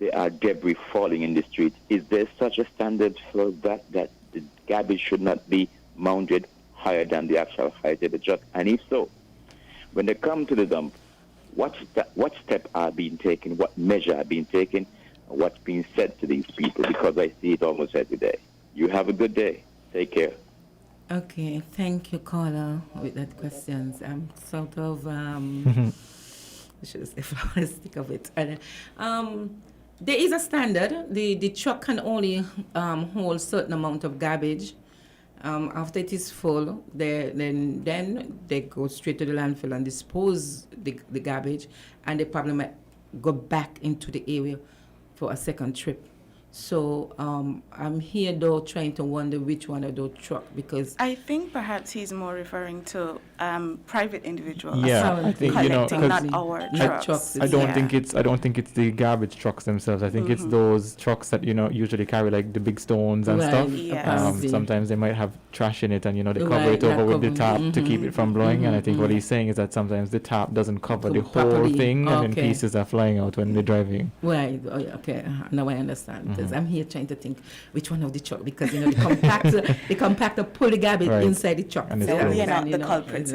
there are debris falling in the street. Is there such a standard for that the garbage should not be mounted higher than the actual height of the truck? And if so, when they come to the dump, what steps are being taken, what measure are being taken, and what's being said to these people? Because I see it almost every day. You have a good day. Take care. Okay, thank you, caller, with that questions. I'm sort of, I should say, stick of it. There is a standard. The truck can only hold certain amount of garbage. After it is full, then they go straight to the landfill and dispose the garbage, and they probably might go back into the area for a second trip. So I'm here though trying to wonder which one of those trucks, because I think perhaps he's more referring to private individuals. Yeah, I think collecting, not 'cause our not trucks. I don't think it's the garbage trucks themselves. I think it's those trucks that usually carry like the big stones and Right, stuff. yes. Sometimes they might have trash in it, and they cover Right, it over not with the cover- top to keep it from blowing. And I think what he's saying is that sometimes the top doesn't cover the Cover whole properly. thing, and then Okay. pieces are flying out when they're driving. right. Oh, yeah, okay, now I understand. Because I'm here trying to think which one of the truck, because the compactor pull the garbage Right. inside the truck. And it's So, closed. You're not the know, culprits.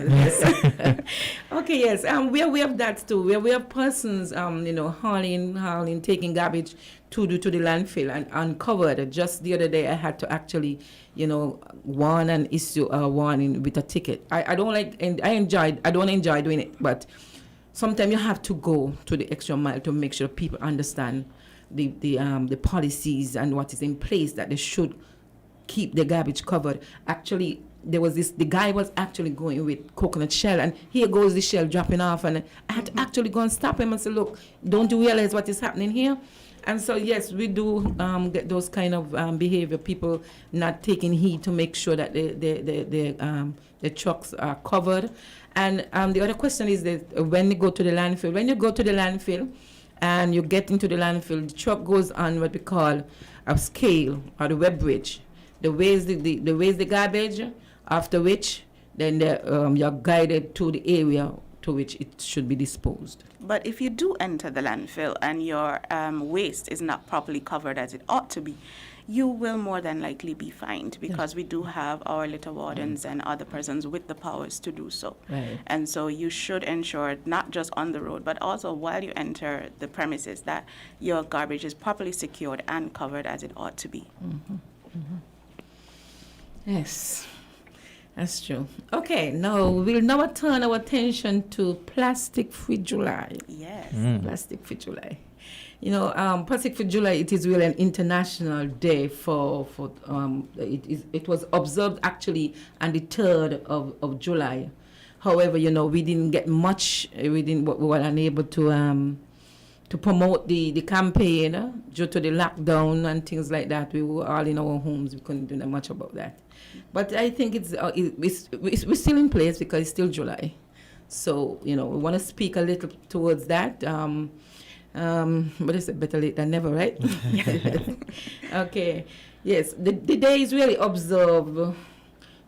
Okay, yes. We have that too. We have persons, hauling, taking garbage to the landfill and uncovered. Just the other day, I had to actually, warn and issue a warning with a ticket. I don't enjoy doing it, but sometimes you have to go to the extra mile to make sure people understand the policies and what is in place, that they should keep the garbage covered. Actually, the guy was actually going with coconut shell, and here goes the shell dropping off, and I had to actually go and stop him and say, look, don't you realize what is happening here? And so, yes, we do get those kind of behavior, people not taking heed to make sure that the trucks are covered. And the other question is that when you go to the landfill, and you get into the landfill, the truck goes on what we call a scale or the web bridge. They weighs the garbage, after which then you're guided to the area to which it should be disposed. But if you do enter the landfill and your waste is not properly covered as it ought to be, you will more than likely be fined, because we do have our litter wardens and other persons with the powers to do so. Right. And so you should ensure, not just on the road, but also while you enter the premises, that your garbage is properly secured and covered as it ought to be. Yes, that's true. Okay, now we'll now turn our attention to Plastic Free July. Yes. Plastic Free July. You know, Plastic Free July, it is really an international day it was observed actually on the 3rd of July. However, you know, we didn't get much, we were unable to promote the campaign due to the lockdown and things like that. We were all in our homes, we couldn't do that much about that. But I think we're still in place because it's still July. So, you know, we want to speak a little towards that. But it's better late than never, right? Okay. Yes, the day is really observed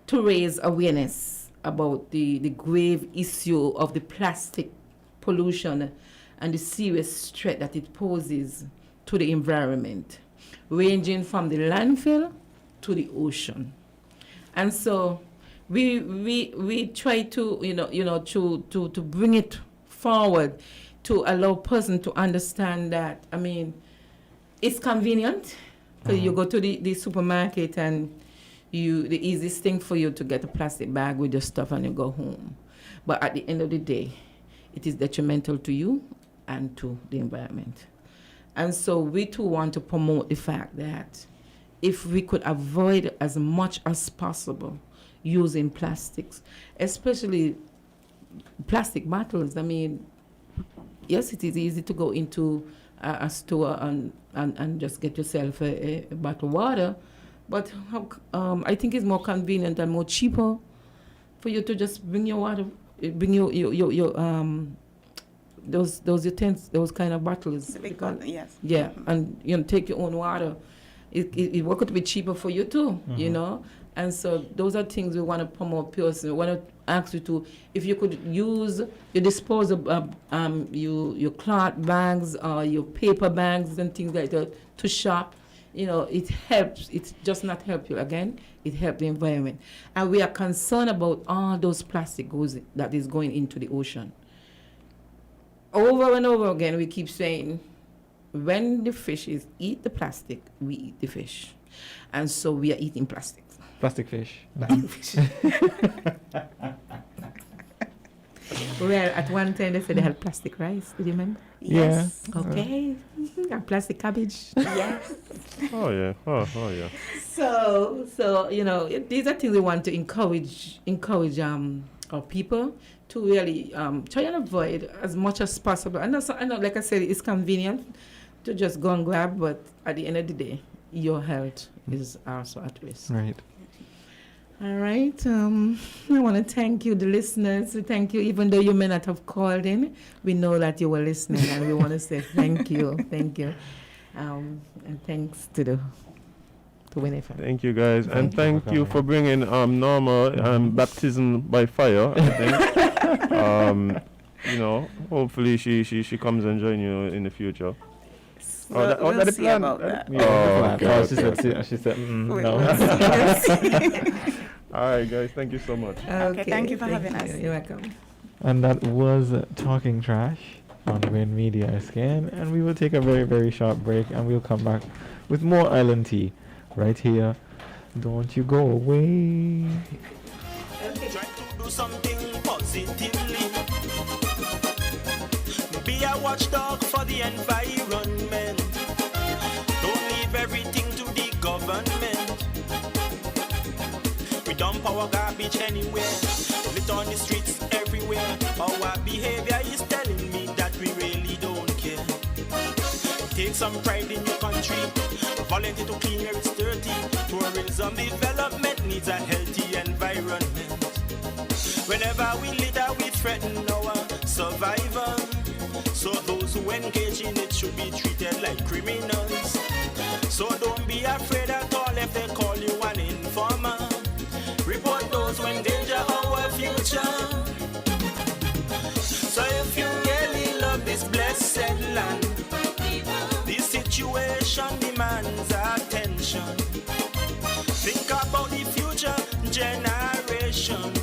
to raise awareness about the grave issue of the plastic pollution and the serious threat that it poses to the environment, ranging from the landfill to the ocean. And so we try to to bring it forward to allow person to understand that, I mean, it's convenient. So you go to the supermarket and the easiest thing for you to get a plastic bag with your stuff and you go home. But at the end of the day, it is detrimental to you and to the environment. And so we too want to promote the fact that if we could avoid as much as possible using plastics, especially plastic bottles. I mean, yes, it is easy to go into a store and just get yourself a bottle of water, but I think it's more convenient and more cheaper for you to just bring your water, bring your those utensils, those kind of bottles. The big bottle, yes. Yeah, and you know, take your own water. It works to be cheaper for you too, you know. And so those are things we want to promote. We want to ask you to, if you could use your disposable, your cloth bags or your paper bags and things like that to shop. You know, it helps. It does not help you again. It helps the environment, and we are concerned about all those plastic that is going into the ocean. Over and over again, we keep saying, when the fishes eat the plastic, we eat the fish, and so we are eating plastic. Plastic fish. Well, at one time they said they had plastic rice. Did you remember? Yes. Yeah. Okay. And plastic cabbage. Yes. Oh yeah. Oh yeah. So you know, these are things we want to encourage our people to really try and avoid as much as possible. I know, like I said, it's convenient to just go and grab, but at the end of the day, your health is also at risk. Right. All right. I want to thank you, the listeners. Thank you, even though you may not have called in. We know that you were listening, and we want to say thank you, thank you, and thanks to WINNMedia Family. Thank you guys, and thank you for bringing Norma baptism by fire. I think. You know, hopefully she comes and join you in the future. We'll see about that. She said, no. All right, guys, thank you so much. Okay, thank you for having us. You're welcome. And that was Talking Trash on WINNMedia again. And we will take a very, very short break, and we'll come back with more Island Tea right here. Don't you go away. Try to do something positively. Be a watchdog for the environment. Don't leave everything to the government. We dump our garbage anywhere, lit on the streets everywhere. Our behavior is telling me that we really don't care. Take some pride in your country, volunteer to clean where it's dirty. Tourism development needs a healthy environment. Whenever we litter, we threaten our survival. So those who engage in it should be treated like criminals. So don't be afraid at all if they call you an informer. Report those when danger, however. situation demands attention. Think about the future generation.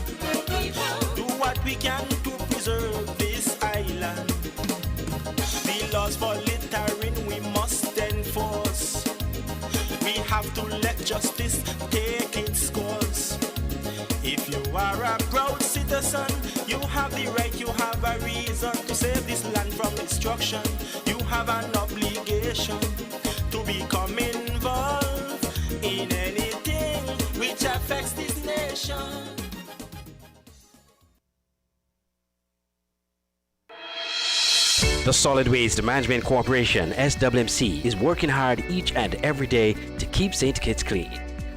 Do what we can to preserve this island. The laws for littering we must enforce. We have to let justice take its course. If you are a proud citizen, you have the right, you have a reason to save this land from destruction. You have an obligation to become involved in anything which affects this nation. The Solid Waste Management Corporation, SWMC, is working hard each and every day to keep St. Kitts clean.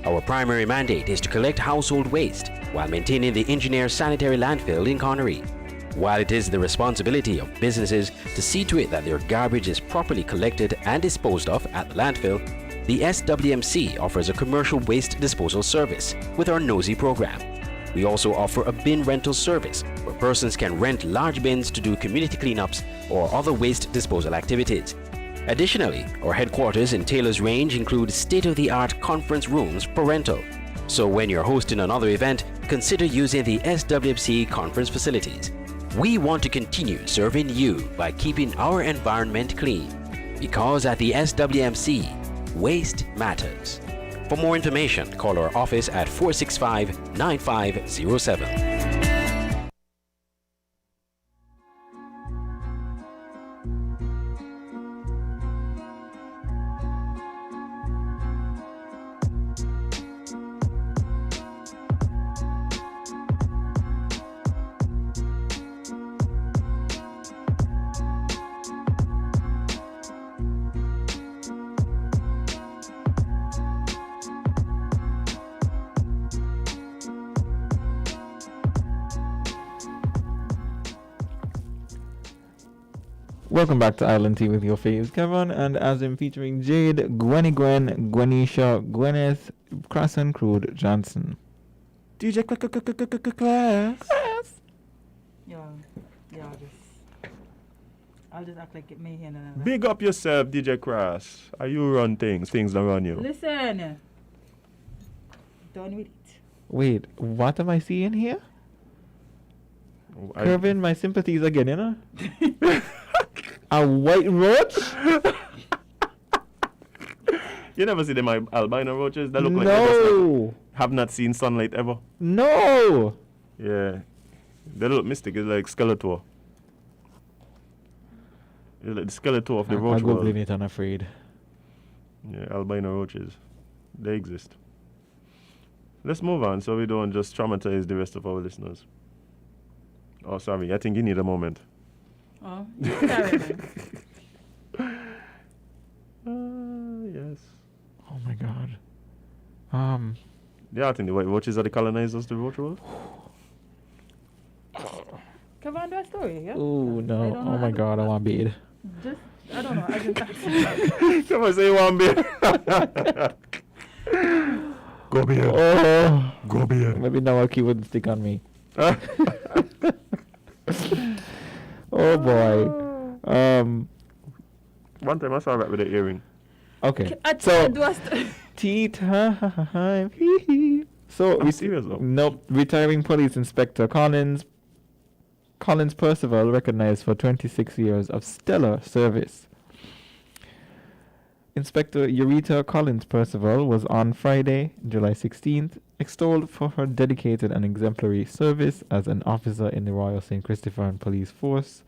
Our primary mandate is to collect household waste while maintaining the engineer sanitary landfill in Connery. While it is the responsibility of businesses to see to it that their garbage is properly collected and disposed of at the landfill, the SWMC offers a commercial waste disposal service with our Nosy program. We also offer a bin rental service where persons can rent large bins to do community cleanups or other waste disposal activities. Additionally, our headquarters in Taylor's Range include state-of-the-art conference rooms for rental. So when you're hosting another event, consider using the SWMC conference facilities. We want to continue serving you by keeping our environment clean. Because at the SWMC, waste matters. For more information, call our office at 465-9507. Welcome back to Island Tea with your faves, Kevon and Azem, featuring Jade, Gwen, Gwenisha, Gwyneth, Crasson, Crude, Johnson. DJ Class. I'll just act like it may hear none. Big up yourself, DJ Crass. Are you run things don't run you. Listen. Done with it. Wait, what am I seeing here? Kevin, my sympathies again, you know? A white roach? You never see them albino roaches? They look like No. have not seen sunlight ever. No. Yeah. They look mystic. It's like Skeletor. It's like the Skeletor of the roach I'm world. googling it, I'm afraid. Yeah, albino roaches. They exist. Let's move on so we don't just traumatize the rest of our listeners. Oh, sorry. I think you need a moment. Oh, sorry. Yes. Oh my god. Yeah, I think the white roaches are the colonizers of the roach world. Kevon, do a story, yeah? Oh no. Oh my god, I want bed. Just, I don't know. I just Someone say one beer. Go beer. Oh. Go beer. Maybe now I'll keep it stick on me. Oh boy. One time I saw a rat with an earring. Okay. so, Tea time. So I'm serious though. Nope. Retiring police inspector Collins Percival, recognized for 26 years of stellar service. Inspector Eureka Collins Percival was on Friday, July 16th, extolled for her dedicated and exemplary service as an officer in the Royal St. Christopher and Police Force.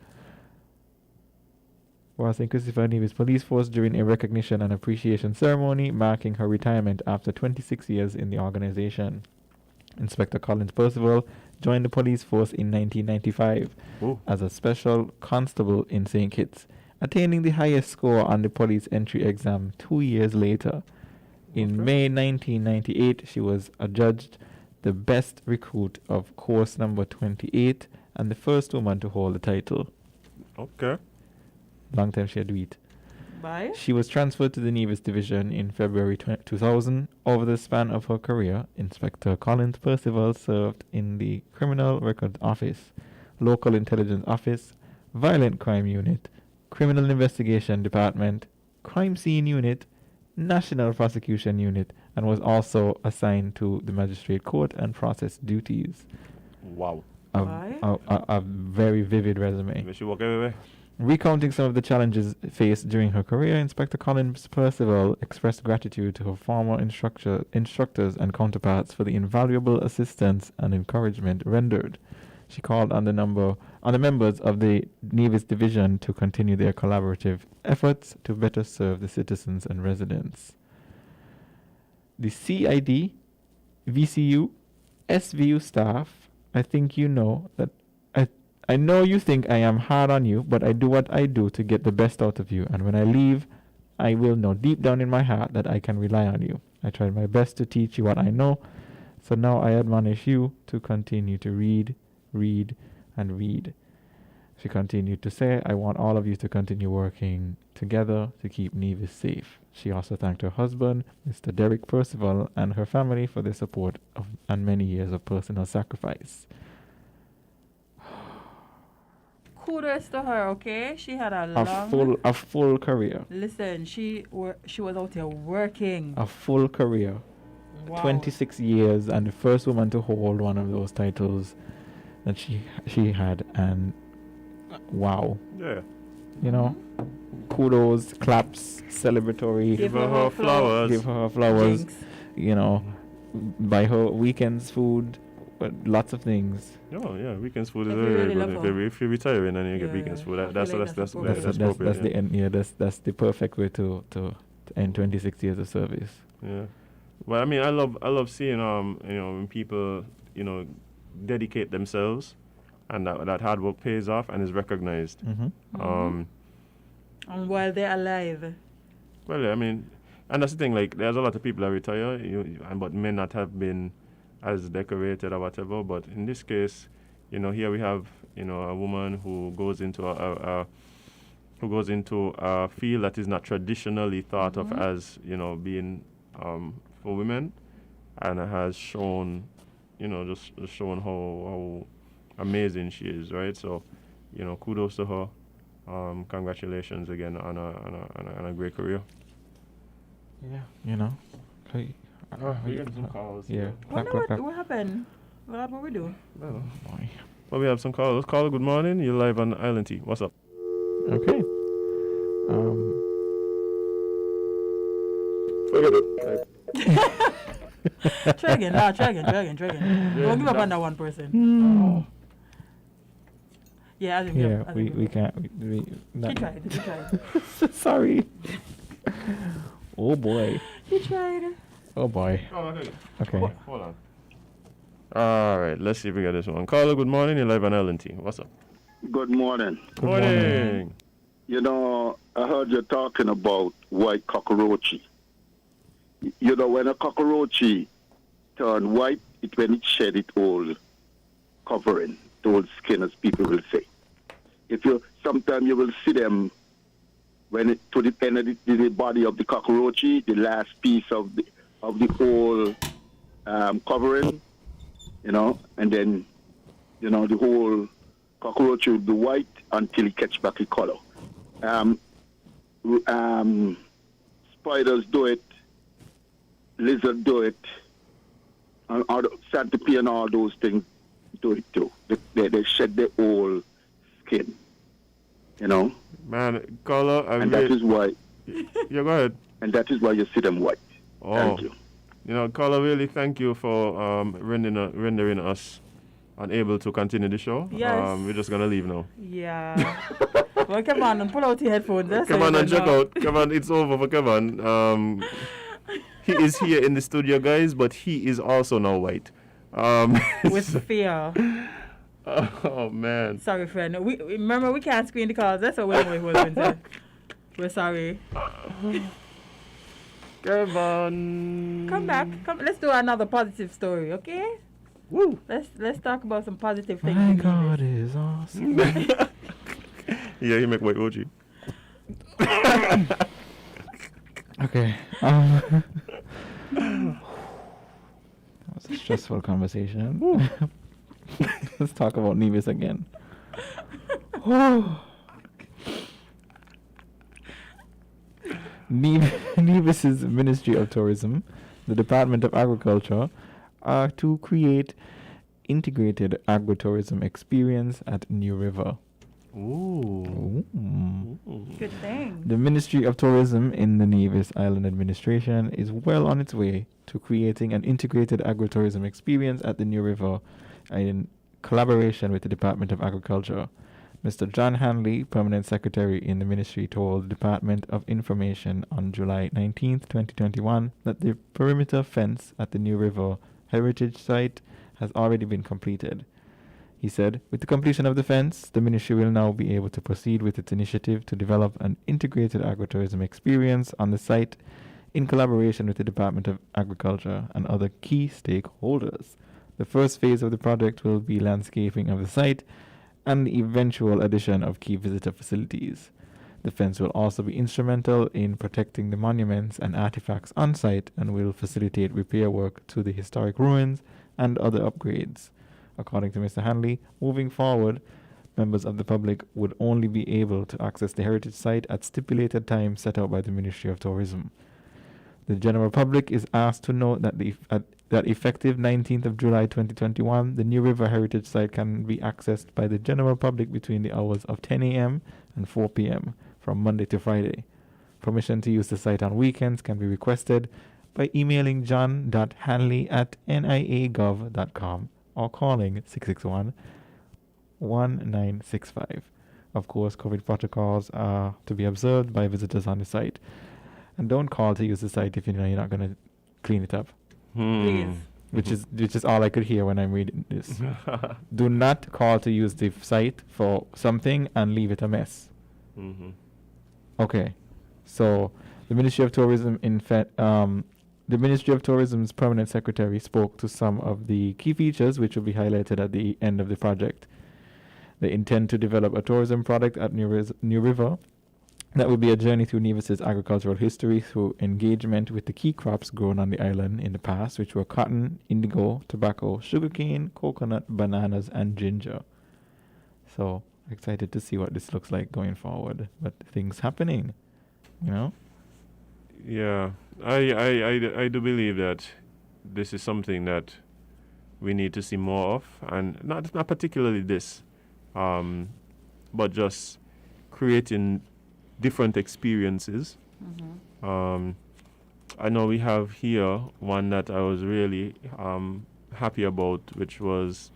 Royal St. Christopher Nevis Police Force during a recognition and appreciation ceremony marking her retirement after 26 years in the organization. Inspector Collins Percival joined the police force in 1995 as a special constable in St. Kitts, attaining the highest score on the police entry exam 2 years later. In May 1998, she was adjudged the best recruit of course number 28 and the first woman to hold the title. Okay. Long time she had to eat. Bye. She was transferred to the Nevis Division in February 2000. Over the span of her career, Inspector Collins Percival served in the Criminal Records Office, Local Intelligence Office, Violent Crime Unit, Criminal Investigation Department, Crime Scene Unit, National Prosecution Unit, and was also assigned to the Magistrate Court and process duties. Wow. A very vivid resume. She walk everywhere. Recounting some of the challenges faced during her career, Inspector Collins Percival expressed gratitude to her former instructors and counterparts for the invaluable assistance and encouragement rendered. She called on the members of the Nevis Division to continue their collaborative efforts to better serve the citizens and residents. The CID, VCU, SVU staff, I think you know that I know you think I am hard on you, but I do what I do to get the best out of you. And when I leave, I will know deep down in my heart that I can rely on you. I tried my best to teach you what I know. So now I admonish you to continue to read, and read. She continued to say, I want all of you to continue working together to keep Nevis safe. She also thanked her husband, Mr. Derek Percival, and her family for their support and many years of personal sacrifice. Kudos to her, okay? She had a full career. Listen, she was out here working. A full career. Wow. 26 years, and the first woman to hold one of those titles that she had, and wow. Yeah. You know, kudos, claps, celebratory. Give her flowers. Give her flowers. Jinx. You know, buy her weekends food, but lots of things. Oh yeah, weekends food is If you very really good. love If you're retiring and you get Yeah, weekends food, I that's feel like that's that's appropriate. That's the end. Yeah, that's the perfect way to end 26 years of service. Yeah. Well, I mean, I love seeing when people dedicate themselves, and that hard work pays off and is recognized. And while they're alive. Well, I mean, and that's the thing. Like, there's a lot of people that retire, but may not have been as decorated or whatever. But in this case, here we have a woman who goes into a field that is not traditionally thought of as being for women, and has shown just shown how amazing she is, right? So kudos to her. Congratulations again on a great career. Yeah. Hey. We got some calls. Yeah. What happened? What we do? Boy. Well, we have some callers. Caller, good morning. You're live on Island T. What's up? Okay. Forget it. Try again. Don't give up on that one person. Oh. Yeah, Azem, Yeah, Azem, we can't. He tried. Sorry. Oh boy. He tried. Oh boy. Oh, Okay. Hold on. All right, let's see if we got this one. Caller, good morning. You're live on LNT. What's up? Good morning. Good morning. I heard you talking about white cockroachy. When a cockroachy turn white, it when it shed its old covering, the old skin, as people will say. Sometimes you will see them when to the end of the body of the cockroachy, the last piece of the whole covering, and then the whole cockroach will be white until it catch back the color. Spiders do it, lizards do it, and centipede and all those things do it too. They shed their whole skin, Man, caller, that is why. Yeah, go ahead. And that is why you see them white. Oh. Thank you. Caller, really thank you for rendering us unable to continue the show. Yes. We're just gonna leave now. Yeah. Well, come on and pull out your headphones. Come on and check out. Come on, it's over for Kevon. He is here in the studio, guys, but he is also now white. With fear. Oh man. Sorry, friend. We remember we can't screen the calls. That's what we're sorry. Kevon. Come back. Let's do another positive story, okay? Woo. Let's talk about some positive things. My God is awesome. Yeah, you make white OG. Okay. That was a stressful conversation. Let's talk about Nevis again. Nevis's Ministry of Tourism, the Department of Agriculture, are to create integrated agritourism experience at New River. Ooh. Good thing. The Ministry of Tourism in the Nevis Island Administration is well on its way to creating an integrated agritourism experience at the New River in collaboration with the Department of Agriculture. Mr. John Hanley, Permanent Secretary in the Ministry, told the Department of Information on July 19th, 2021, that the perimeter fence at the New River Heritage Site has already been completed. He said, with the completion of the fence, the Ministry will now be able to proceed with its initiative to develop an integrated agritourism experience on the site in collaboration with the Department of Agriculture and other key stakeholders. The first phase of the project will be landscaping of the site and the eventual addition of key visitor facilities. The fence will also be instrumental in protecting the monuments and artifacts on site and will facilitate repair work to the historic ruins and other upgrades. According to Mr. Hanley, moving forward, members of the public would only be able to access the heritage site at stipulated times set out by the Ministry of Tourism. The general public is asked to note that that effective 19th of July 2021, the New River Heritage Site can be accessed by the general public between the hours of 10 a.m. and 4 p.m. from Monday to Friday. Permission to use the site on weekends can be requested by emailing john.hanley@niagov.com or calling 661-1965. Of course, COVID protocols are to be observed by visitors on the site. And don't call to use the site if you know you're not going to clean it up. Please. Which is all I could hear when I'm reading this. Do not call to use the site for something and leave it a mess. Mm-hmm. Okay, so the Ministry of Tourism the Ministry of Tourism's permanent secretary spoke to some of the key features which will be highlighted at the end of the project. They intend to develop a tourism product at New River that will be a journey through Nevis's agricultural history through engagement with the key crops grown on the island in the past, which were cotton, indigo, tobacco, sugarcane, coconut, bananas, and ginger. So excited to see what this looks like going forward. But things happening, you know? Yeah, I do believe that this is something that we need to see more of, and not particularly this, but just creating different experiences. Mm-hmm. I know we have here one that I was really happy about, which was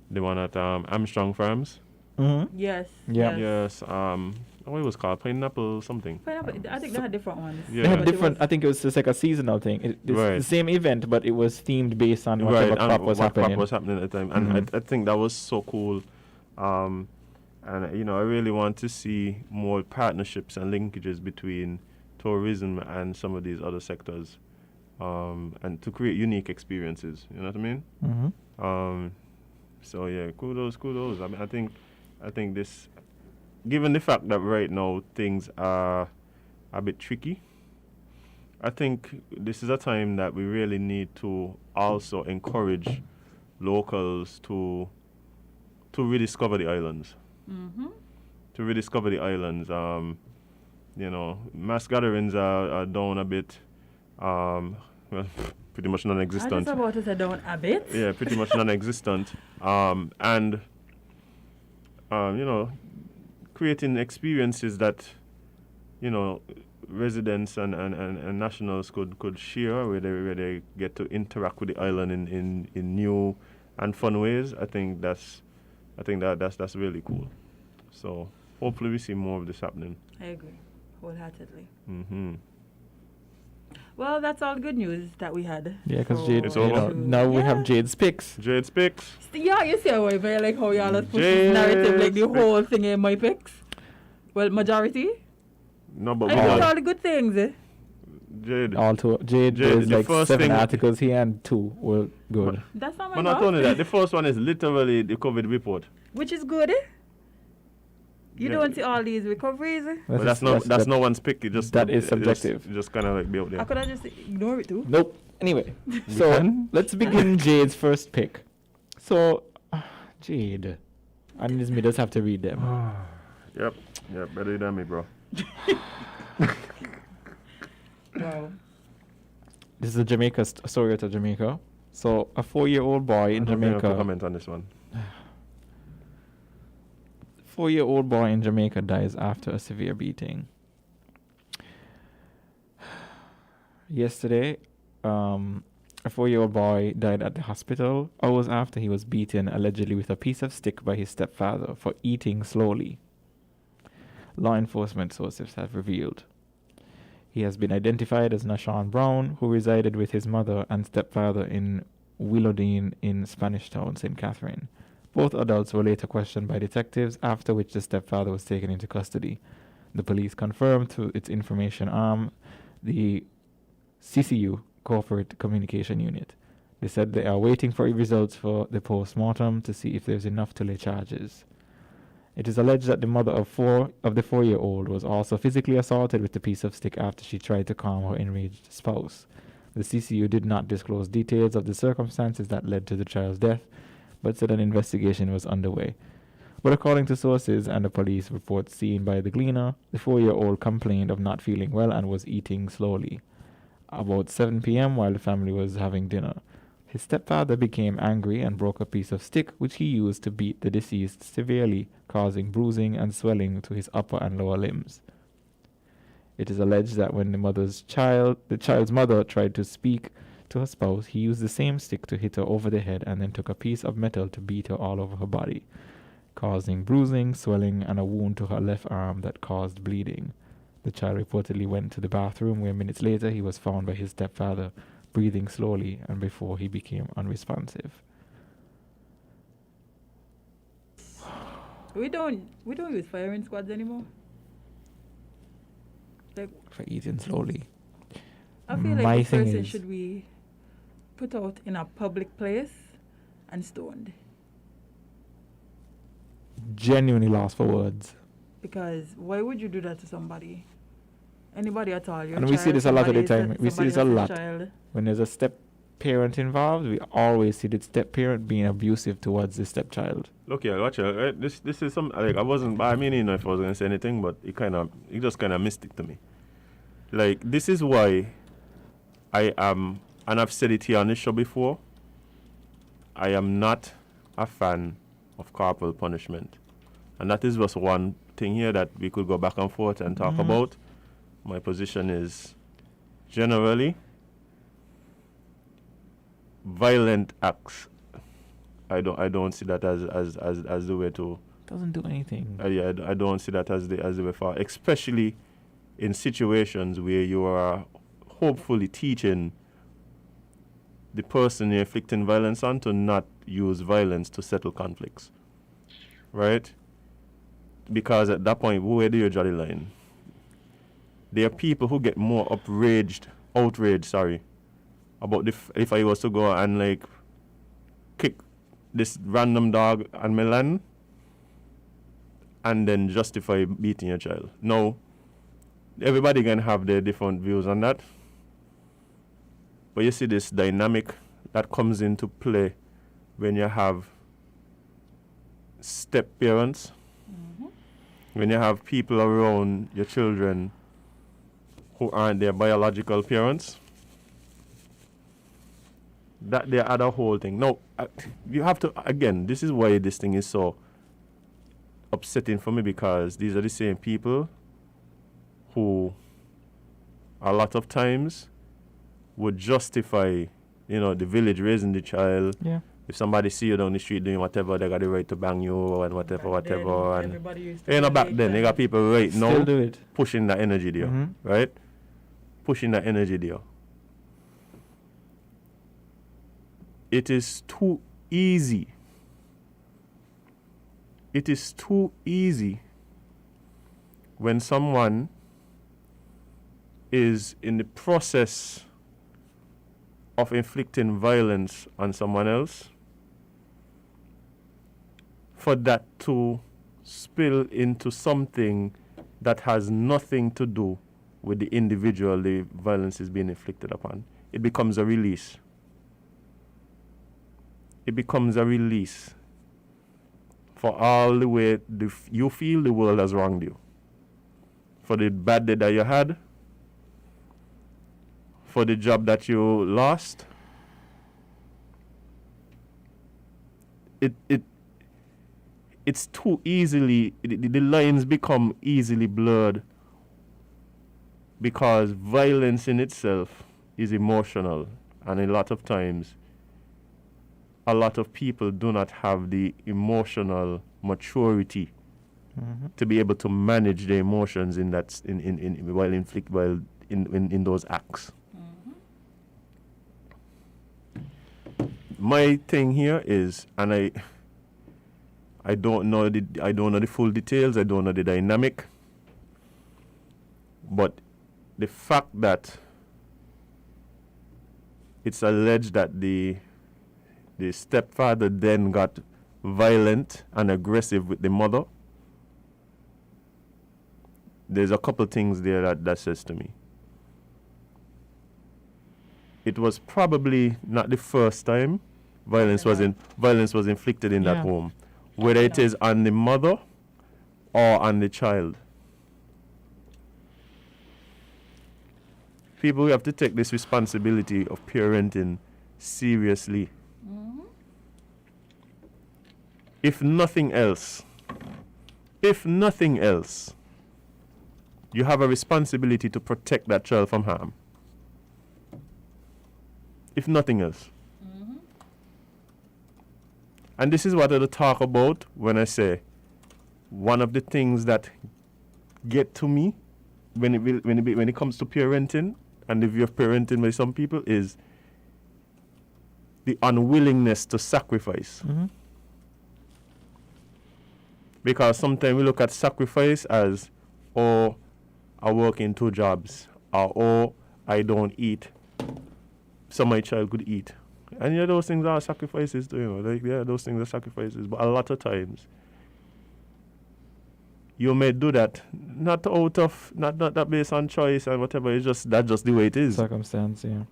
the one at Armstrong Farms. Mm-hmm. Yes. Yeah. Yes. What it was called? Pineapple something. Pineapple, I think they had different ones. Yeah. They have But it different. was- I think it was just like a seasonal thing. It's Right. the same event, but it was themed based on whatever and crop was what happening. crop was happening at the time. And Mhm. I think that was so cool. And, I really want to see more partnerships and linkages between tourism and some of these other sectors, and to create unique experiences. You know what I mean? Mm-hmm. So yeah, kudos. I mean, I think this, given the fact that right now things are a bit tricky, I think this is a time that we really need to also encourage locals to rediscover the islands. Mm-hmm. To rediscover the islands. Mass gatherings are down a bit. Well, pretty much I non-existent. just about to say down a bit. Yeah, pretty much non-existent. And creating experiences that, residents and nationals could share, where they get to interact with the island in new and fun ways. I think that's really cool. So hopefully we see more of this happening. I agree wholeheartedly. Mm-hmm. Well, that's all good news that we had. Yeah, because for Jade, It's you over. know, now we have Jade's picks. Jade's picks. Yeah, you see how I like how y'all have put Jade's this narrative, like the picks. whole thing in my picks. Well, majority. No, but I we put all- all the good things. Jade. Jade, there's the like first 7 thing- articles here and 2 were good. That's not my But not fault. only that, the first one is literally the COVID report. Which is good. You Yeah. don't see all these recoveries. But that's no one's pick. It just that is it subjective. Just kind of like be out I there. could have just ignore it too. Nope. Anyway, so can? let's begin Jade's first pick. So, Jade, and this me just have to read them. Yep, better than me, bro. Wow. This is a Jamaica story out of Jamaica. So a 4-year-old boy in I don't think I have to Jamaica. comment on this one. 4-year-old boy in Jamaica dies after a severe beating. Yesterday, a 4-year-old boy died at the hospital hours after he was beaten allegedly with a piece of stick by his stepfather for eating slowly. Law enforcement sources have revealed. He has been identified as Nashawn Brown, who resided with his mother and stepfather in Willowdene in Spanish Town, St. Catherine. Both adults were later questioned by detectives, after which the stepfather was taken into custody. The police confirmed through its information arm, the CCU, Corporate Communication Unit. They said they are waiting for results for the post-mortem to see if there's enough to lay charges. It is alleged that the mother of the 4-year-old was also physically assaulted with the piece of stick after she tried to calm her enraged spouse. The CCU did not disclose details of the circumstances that led to the child's death, but said an investigation was underway. But according to sources and the police reports seen by the Gleaner, the 4-year-old complained of not feeling well and was eating slowly. About 7 p.m. while the family was having dinner, his stepfather became angry and broke a piece of stick which he used to beat the deceased severely, causing bruising and swelling to his upper and lower limbs. It is alleged that when the child's mother tried to speak to her spouse, he used the same stick to hit her over the head and then took a piece of metal to beat her all over her body, causing bruising, swelling, and a wound to her left arm that caused bleeding. The child reportedly went to the bathroom where minutes later he was found by his stepfather, breathing slowly and before he became unresponsive. We don't use firing squads anymore. Like, For eating slowly. I feel My like a thing person is- should be put out in a public place and stoned. Genuinely lost for words. Because why would you do that to somebody? Anybody at all? Your And we see child, this a lot of the somebody time. is- We see somebody this a else's lot. child. When there's a step-parent involved, we always see the step-parent being abusive towards the stepchild. Look here, watch it. Right? This is some like I wasn't. I mean, you know, if I was gonna say anything, but it just kind of missed it to me. Like this is why I am, and I've said it here on this show before. I am not a fan of corporal punishment, and that is just one thing here that we could go back and forth and talk about. My position is generally violent acts. I don't see that as the way to. Doesn't do anything. I don't see that as the way forward, especially in situations where you are hopefully teaching the person you're inflicting violence on to not use violence to settle conflicts, right? Because at that point, where do you draw the line? There are people who get more outraged, about if I was to go and like kick this random dog on my land and then justify beating your child. No, everybody can have their different views on that. But you see this dynamic that comes into play when you have step parents, when you have people around your children who aren't their biological parents. That they add a whole thing. No, you have to, again, this is why this thing is so upsetting for me, because these are the same people who a lot of times would justify, the village raising the child. Yeah. If somebody see you down the street doing whatever, they got the right to bang you and whatever. And Everybody used to back relate then, they got and- people right now Still do it. pushing that energy there, Mhm. right? Pushing that energy there. It is too easy. It is too easy when someone is in the process of inflicting violence on someone else for that to spill into something that has nothing to do with the individual the violence is being inflicted upon. It becomes a release. It becomes a release for all the way you feel the world has wronged you. For the bad day that you had, for the job that you lost, it's too easily, the lines become easily blurred because violence in itself is emotional, and a lot of times a lot of people do not have the emotional maturity to be able to manage their emotions in that in those acts. My thing here is, and I don't know the full details, I don't know the dynamic, but the fact that it's alleged that the stepfather then got violent and aggressive with the mother, there's a couple things there that says to me. It was probably not the first time violence was inflicted in that home, whether it is on the mother or on the child. People have to take this responsibility of parenting seriously. If nothing else, you have a responsibility to protect that child from harm. If nothing else. And this is what I talk about when I say one of the things that get to me when it comes to parenting and the view of parenting by some people is the unwillingness to sacrifice. Because sometimes we look at sacrifice as, oh, I work in 2 jobs, or oh, I don't eat, so my child could eat. And yeah, those things are sacrifices too, those things are sacrifices. But a lot of times, you may do that not that based on choice and whatever. That's just the way it is. Circumstance, yeah.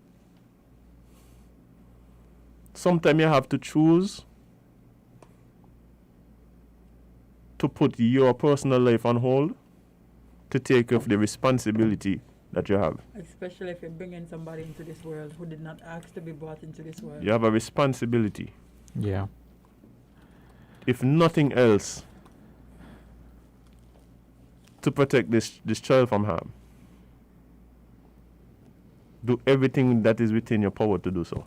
Sometimes you have to choose to put your personal life on hold to take off the responsibility that you have. Especially if you're bringing somebody into this world who did not ask to be brought into this world. You have a responsibility. Yeah. If nothing else, to protect this child from harm. Do everything that is within your power to do so.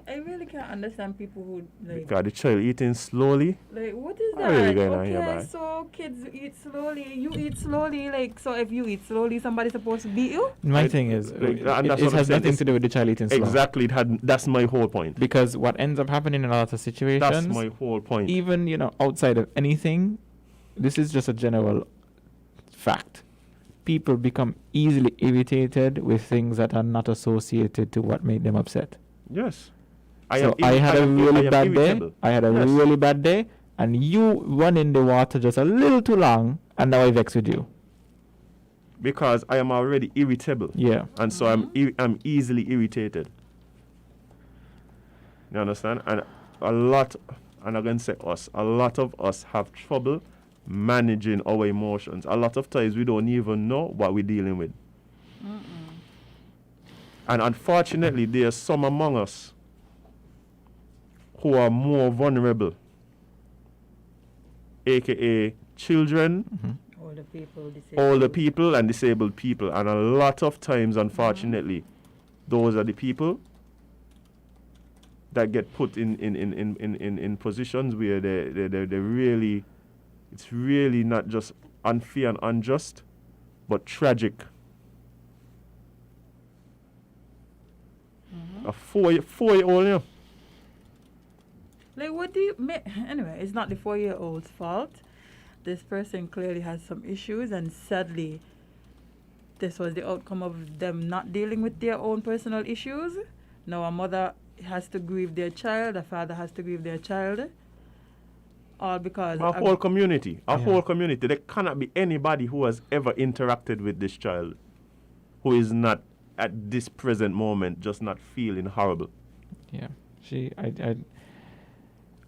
I really can't understand people who like. Because the child eating slowly. Like, what is What that? really going on here, Okay, man? so kids eat slowly. You eat slowly. Like, so if you eat slowly, somebody's supposed to beat you? My thing is, and it that's what I'm has saying. nothing to do with the child eating slow. Exactly. That's my whole point. Because what ends up happening in a lot of situations, That's my whole point. even outside of anything, this is just a general fact. People become easily irritated with things that are not associated to what made them upset. Yes. I had a really bad day, and you run in the water just a little too long, and now I vex with you. Because I am already irritable. Yeah. And so I'm easily irritated. You understand? And I'm going to say us, a lot of us have trouble managing our emotions. A lot of times we don't even know what we're dealing with. And unfortunately, there are some among us who are more vulnerable, aka children, older people and disabled people. And a lot of times, unfortunately, those are the people that get put in positions where they really, it's really not just unfair and unjust, but tragic. A four-year-old, yeah. Like, what do you... Anyway, it's not the 4-year-old's fault. This person clearly has some issues, and sadly, this was the outcome of them not dealing with their own personal issues. Now a mother has to grieve their child, a father has to grieve their child. All because... A whole community. There cannot be anybody who has ever interacted with this child who is not, at this present moment, just not feeling horrible. Yeah.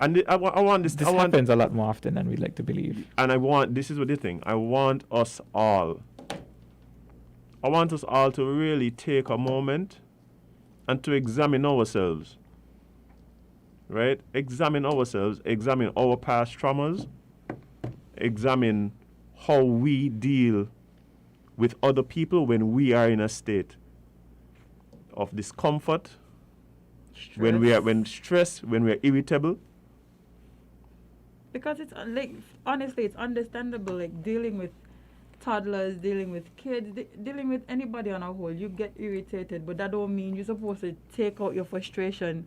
I want this. This happens a lot more often than we'd like to believe. And this is what the thing. I want us all I want us all to really take a moment and to examine ourselves. Right? Examine ourselves, examine our past traumas, examine how we deal with other people when we are in a state of discomfort, when stressed, when we are irritable. Because it's like, honestly, it's understandable, like dealing with toddlers, dealing with kids, dealing with anybody on a whole. You get irritated, but that don't mean you're supposed to take out your frustration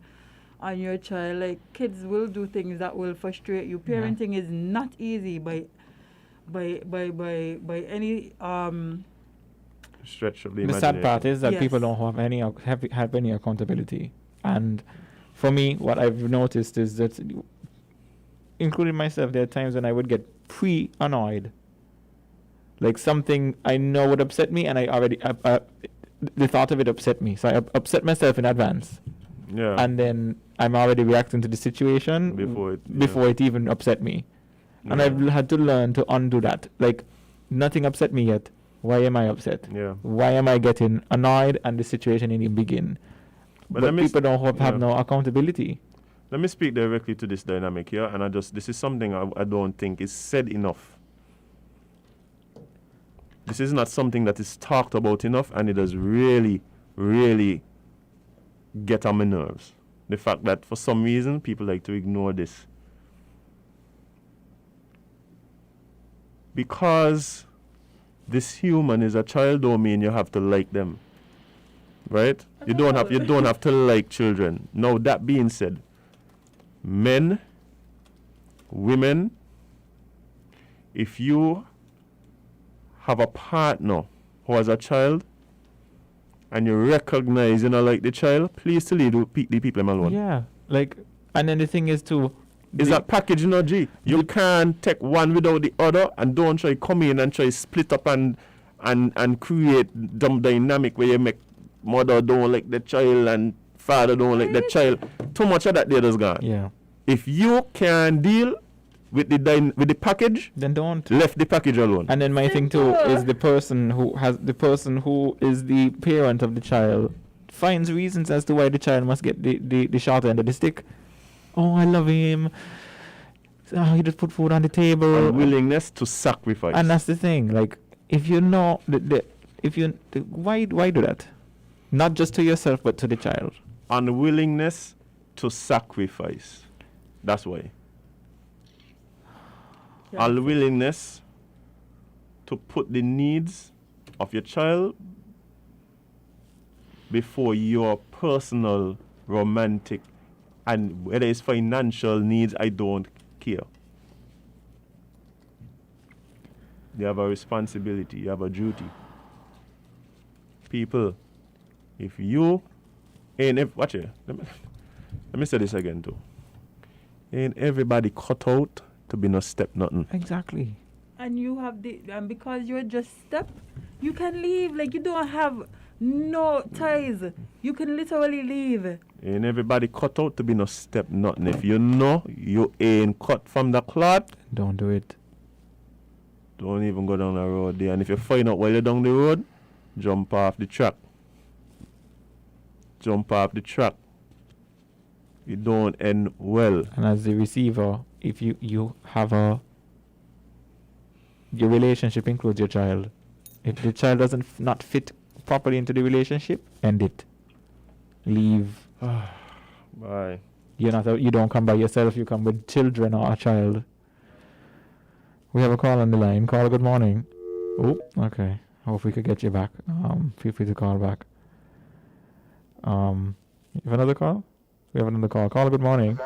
on your child. Like, kids will do things that will frustrate you. Parenting is not easy by any stretch of the The imagination. sad part is that Yes. people don't have any accountability. And for me, what I've noticed is that, including myself, there are times when I would get annoyed. Like something I know would upset me, and I already the thought of it upset me, so I upset myself in advance. Yeah. And then I'm already reacting to the situation before it even upset me. And I've had to learn to undo that. Like, nothing upset me yet. Why am I upset? Yeah. Why am I getting annoyed and the situation didn't begin? But people don't have no accountability. Let me speak directly to this dynamic here, and this is something I don't think is said enough. This is not something that is talked about enough, and it does really, really get on my nerves. The fact that for some reason people like to ignore this. Because this human is a child don't mean you have to like them. Right? You don't have to like children. Now, that being said, men, women, if you have a partner who has a child and you recognize you don't like the child, please to leave the people alone. Yeah. Like, and then the thing is too, is that package, G? You can't take one without the other, and don't try come in and try split up and create dumb dynamic where you make mother don't like the child and father don't like the child. Too much of that there is gone. Yeah. If you can deal with the package, then don't. Left the package alone. And then my thing too is the person who is the parent of the child finds reasons as to why the child must get the short end of the stick. Oh, I love him. He just put food on the table. Unwillingness to sacrifice. And that's the thing. Like, if you know why do that? Not just to yourself, but to the child. Unwillingness to sacrifice. That's why. Yeah. Unwillingness to put the needs of your child before your personal, romantic, and whether it's financial needs, I don't care. You have a responsibility, you have a duty. People, if you watch it, let me say this again too. Ain't everybody cut out to be no step nothing. Exactly. And you have and because you're just step, you can leave. Like, you don't have no ties. You can literally leave. Ain't everybody cut out to be no step nothing. If you know you ain't cut from the cloth, don't do it. Don't even go down the road there. And if you find out while you're down the road, jump off the track. Jump off the track. You don't end well. And as the receiver, if you have your relationship includes your child. If the child doesn't not fit properly into the relationship, end it. Leave. Bye. You don't come by yourself. You come with children or a child. We have a call on the line. Caller, good morning. Oh, okay. Hope we could get you back. Feel free to call back. You have another call? We have another call. Caller, good morning.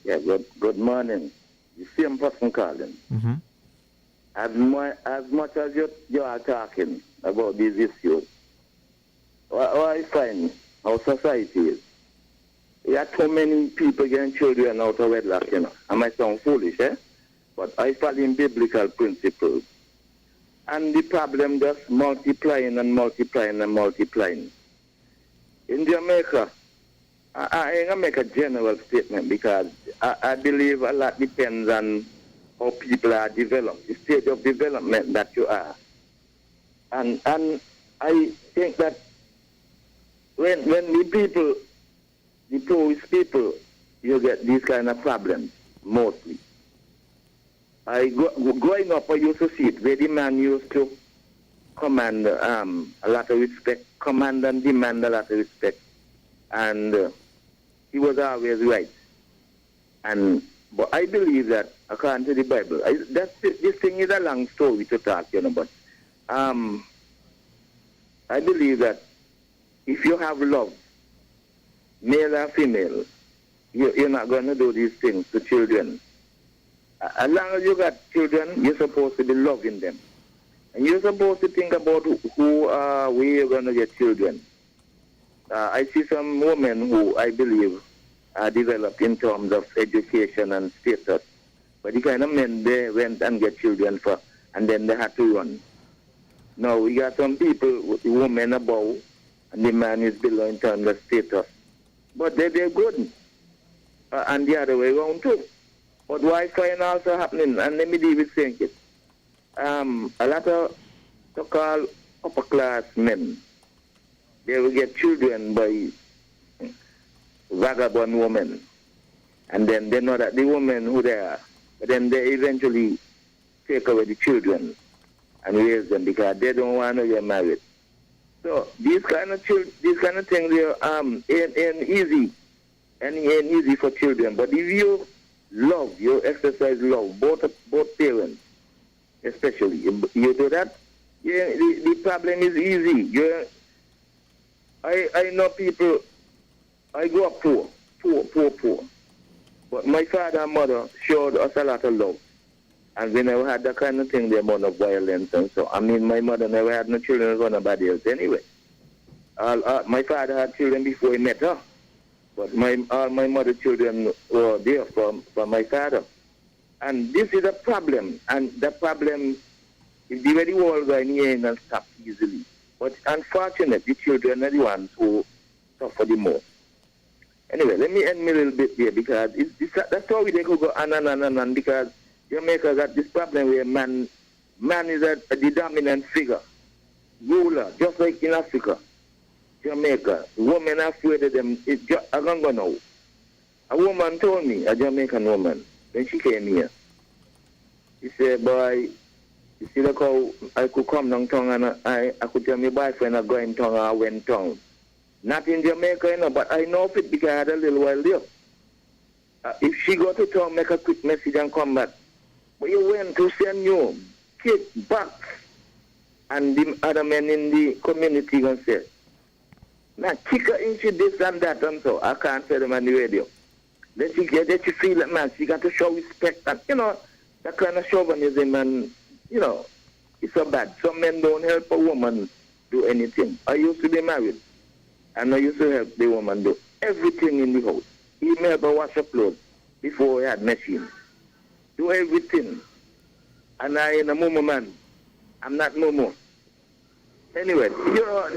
Yeah, good morning. The same person calling. Mm-hmm. As much as you are talking about these issues, what I find our society is, there are too many people getting children out of wedlock, I might sound foolish, but I follow in biblical principles. And the problem just multiplying and multiplying and multiplying. In Jamaica, I'm going to make a general statement because I believe a lot depends on how people are developed, the stage of development that you are. And I think that when the poorest people, you get these kind of problems mostly. Growing up, I used to see it where the man used to command a lot of respect, command and demand a lot of respect, and he was always right. But I believe that, according to the Bible, this thing is a long story to talk, but I believe that if you have love, male or female, you're not going to do these things to children. As long as you got children, you're supposed to be loving them. And you're supposed to think about where you're going to get children. I see some women who I believe are developed in terms of education and status. But the kind of men they went and get children for, and then they had to run. Now we got some people, the woman above, and the man is below in terms of status. But they're good. And the other way around too. But why find also happening? And let me deal with saying it. A lot of so-called upper-class men, they will get children by vagabond women. And then they know that the women who they are, but then they eventually take away the children and raise them because they don't want to get married. So these kind of things ain't easy. And ain't easy for children. But if you love, you exercise love, both parents, especially, you do that, the problem is easy. I know people, I grew up poor. But my father and mother showed us a lot of love. And we never had that kind of thing, the amount of violence and so. I mean, my mother never had no children with nobody else anyway. My father had children before he met her. But all my mother's children were there from my father. And this is a problem. And the problem is the way the world going here ain't going to stop easily. But unfortunately, the children are the ones who suffer the most. Anyway, let me end me a little bit there because that's how we could go on because Jamaica got this problem where man is the dominant figure, ruler, just like in Africa. Jamaica, women are afraid of them. I'm going to know. A woman told me, a Jamaican woman, when she came here, she said, boy, you see, look how I could come downtown and I could tell my boyfriend I'm going town or I went town. Not in Jamaica, but I know of it because I had a little while there. If she go to town, make a quick message and come back. But you went to send you kick back. And the other men in the community going to say, now, kick her into this and that and so. I can't say them on the radio. Let you feel it, man. She got to show respect. And, that kind of chauvinism and, it's so bad. Some men don't help a woman do anything. I used to be married. And I used to help the woman do everything in the house. Even help her wash her clothes before we had machine. Do everything. And I ain't a mumu man. I'm not mumu. Anyway,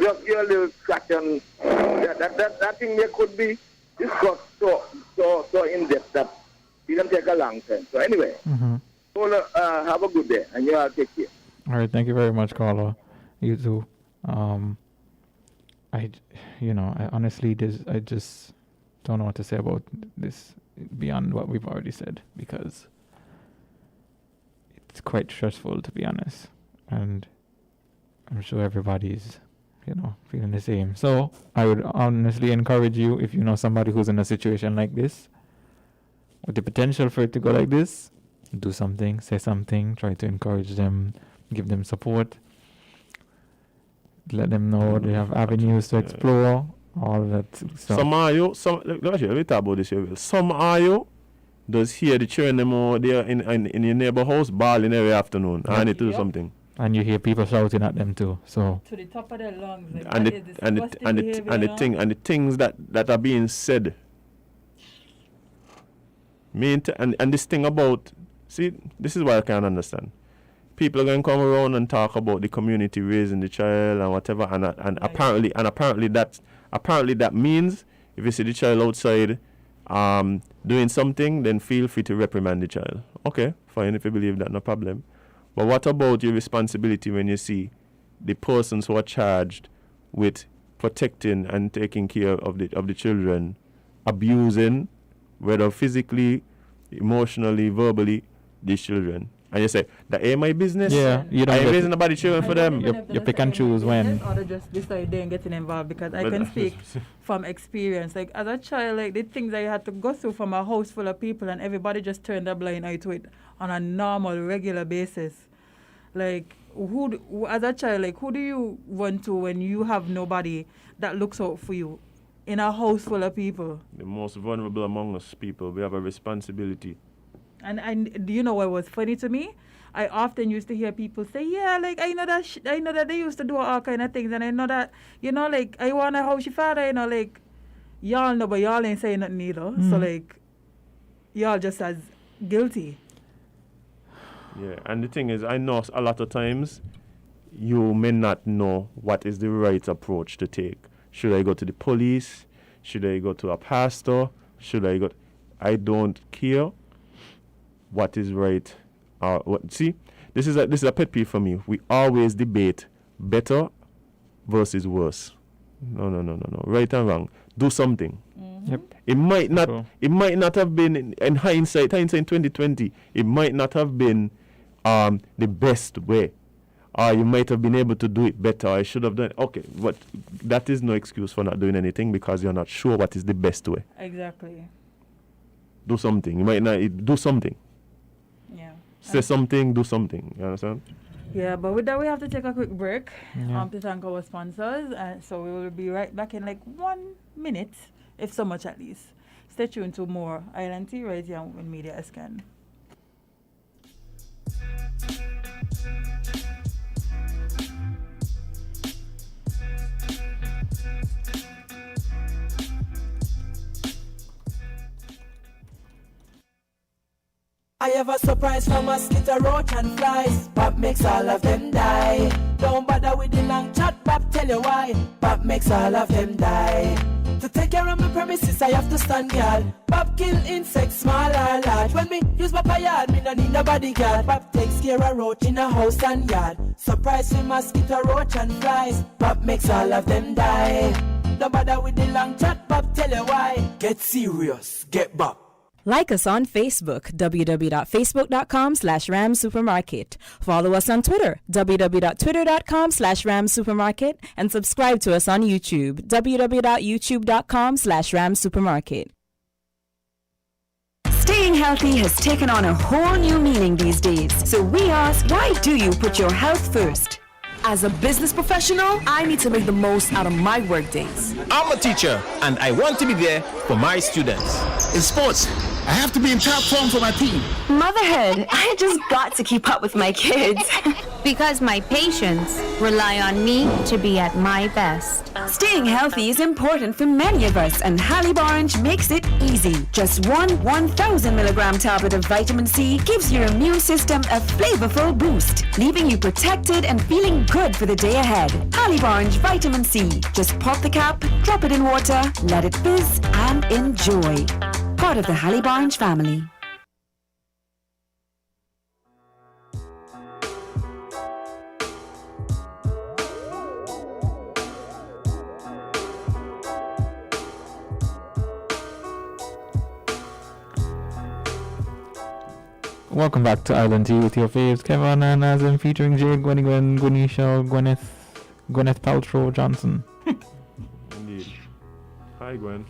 just your little scratch on that thing there could be discussed so in depth that it can take a long time. So anyway, so, have a good day and you all take care. All right, thank you very much, Carla. You too. I honestly I just don't know what to say about this beyond what we've already said because it's quite stressful, to be honest, and I'm sure everybody's, feeling the same. So I would honestly encourage you, if you know somebody who's in a situation like this, with the potential for it to go like this, do something, say something, try to encourage them, give them support, let them know they have avenues to explore, all that stuff. Let me talk about this here. Some are you does hear the children them there in your neighbor house bawling every afternoon. I need to do something. And you hear people shouting at them too. So to the top of their lungs. Like the things that are being said. And this thing about this is what I can't understand. People are going to come around and talk about the community raising the child and whatever, and apparently that means if you see the child outside doing something, then feel free to reprimand the child. Okay, fine, if you believe that, no problem. But what about your responsibility when you see the persons who are charged with protecting and taking care of the children abusing, whether physically, emotionally, verbally, these children. And you say, that ain't my business. Yeah, you don't I ain't get raising nobody children for them. You pick and choose when. Or just decide they ain't getting involved, because I But- can speak from experience. Like as a child, like the things I had to go through from a house full of people, and everybody just turned a blind eye to it on a normal, regular basis. Like as a child, like who do you run to when you have nobody that looks out for you in a house full of people? The most vulnerable among us people, we have a responsibility. And do you know what was funny to me? I often used to hear people say, yeah, like I know that they used to do all kind of things, and I know that, like I want a house your father, like y'all know, but y'all ain't saying nothing either. So like y'all just as guilty. Yeah, and the thing is, I know a lot of times you may not know what is the right approach to take. Should I go to the police? Should I go to a pastor? I don't care what is right. See, this is a pet peeve for me. We always debate better versus worse. No. Right and wrong. Do something. Yep. It might not. True. It might not have been in hindsight 2020. It might not have been the best way. Or you might have been able to do it better. I should have done it. Okay, but that is no excuse for not doing anything, because you're not sure what is the best way. Exactly. Do something. You might not do something. Yeah. Say something, do something. You understand? Yeah, but with that, we have to take a quick break Yeah. to thank our sponsors. So we will be right back in like 1 minute, if so much at least. Stay tuned to more Island Tea right here on WINNMedia SCAN. I have a surprise for mosquito, roach and flies. Pop makes all of them die. Don't bother with the long chat, Pop tell you why. Pop makes all of them die. To take care of my premises, I have to stand guard. Pop kill insects, small or large. When me use my yard, me no need no bodyguard. Pop takes care of roach in a house and yard. Surprise for mosquito, roach and flies. Pop makes all of them die. Don't bother with the long chat, Pop tell you why. Get serious, get Pop. Like us on Facebook, www.facebook.com/ramsupermarket. Follow us on Twitter, www.twitter.com/ramsupermarket. And subscribe to us on YouTube, www.youtube.com/ramsupermarket. Staying healthy has taken on a whole new meaning these days. So we ask, why do you put your health first? As a business professional, I need to make the most out of my work days. I'm a teacher, and I want to be there for my students. In sports, I have to be in top form for my team. Motherhood, I just got to keep up with my kids. Because my patients rely on me to be at my best. Staying healthy is important for many of us, and Hanley Orange makes it easy. Just one 1,000 milligram tablet of vitamin C gives your immune system a flavorful boost, leaving you protected and feeling good for the day ahead. Hanley Orange Vitamin C. Just pop the cap, drop it in water, let it fizz, and enjoy. Part of the Hanley Orange family. Welcome back to Island Tea with your faves, Kevon and Azem, featuring Jade, Gwen, Gwenisha, Gwyneth Paltrow Johnson. Indeed. Hi, Gwen.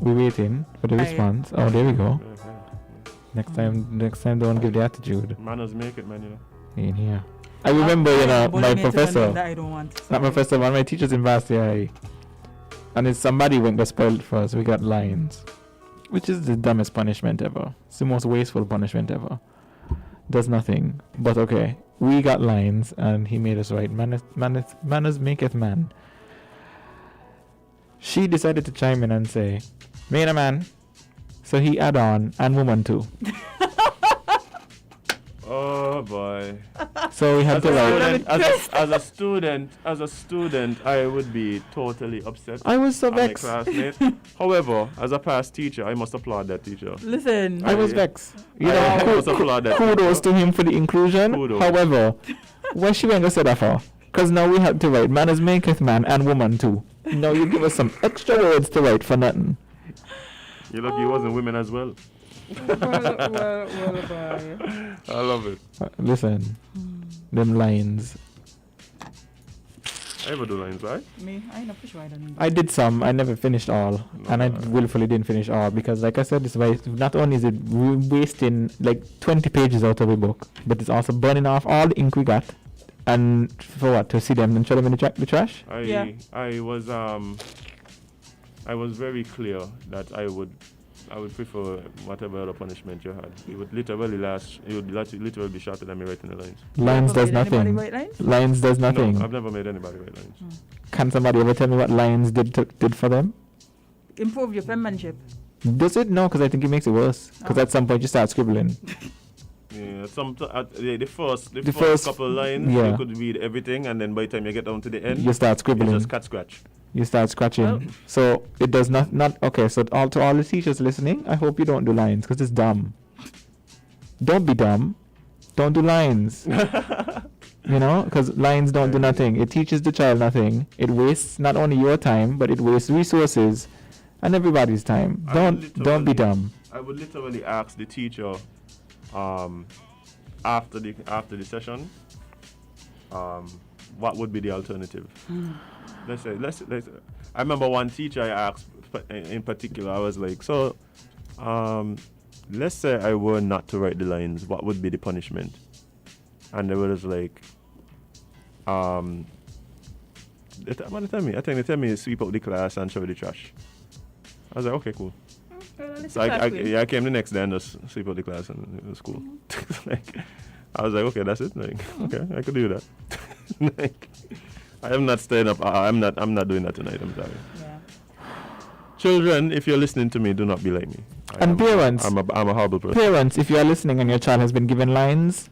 We're waiting for the response. Oh, there we go. Next time, don't give the attitude. Manners make it, man, you know. In here. I remember, my professor. That I don't want. Not my professor, one of my teachers in Varsity. And it's somebody went got spoiled for us. We got lines. Which is the dumbest punishment ever. It's the most wasteful punishment ever. Does nothing. But okay, we got lines and he made us write. Manners maketh man. She decided to chime in and say, made a man. So he add on, and woman too. Oh boy. So we had to write. As a student, I would be totally upset. I was so at my vexed. classmate. However, as a past teacher, I must applaud that teacher. Listen. I was vexed. You I know, must applaud that kudos to him for the inclusion. Kudos. However, what she went to say that for? Because now we had to write man as maketh man and woman too. Now you give us some extra words to write for nothing. You're lucky it wasn't women as well. well, I love it. Listen, them lines. I ever do lines, right? Me, I know for sure I don't. I did some. I never finished all, and I willfully didn't finish all because, like I said, this way not only is it wasting like 20 pages out of a book, but it's also burning off all the ink we got. And for what? To see them and throw them in the trash? I was very clear that I would prefer whatever other punishment you had. It would literally literally be shorter than me writing the lines. Lines does nothing. Lines does nothing. No, I've never made anybody write lines. Can somebody ever tell me what lines did for them? Improve your penmanship. Does it? No, because I think it makes it worse. Because at some point you start scribbling. Yeah, the first couple lines you could read everything, and then by the time you get down to the end, you start scribbling. You just cut scratch. You start scratching. Oh. So it does not okay. So to all the teachers listening, I hope you don't do lines because it's dumb. Don't be dumb. Don't do lines. You know, because lines don't do nothing. It teaches the child nothing. It wastes not only your time, but it wastes resources and everybody's time. Don't be dumb. I would literally ask the teacher after the session what would be the alternative. Let's say I remember one teacher I asked in particular. I was like, so let's say I were not to write the lines, what would be the punishment? And they were just like, what did they tell me? I think they tell me to sweep out the class and show the trash. I was like, okay, cool. So I came the next day and just sweep out the class and it was cool. Like, I was like, okay, that's it. Like, okay, I could do that. Like, I am not staying up. I'm not doing that tonight. I'm sorry. Yeah. Children, if you're listening to me, do not be like me. Parents, I'm a horrible person. Parents, if you are listening and your child has been given lines,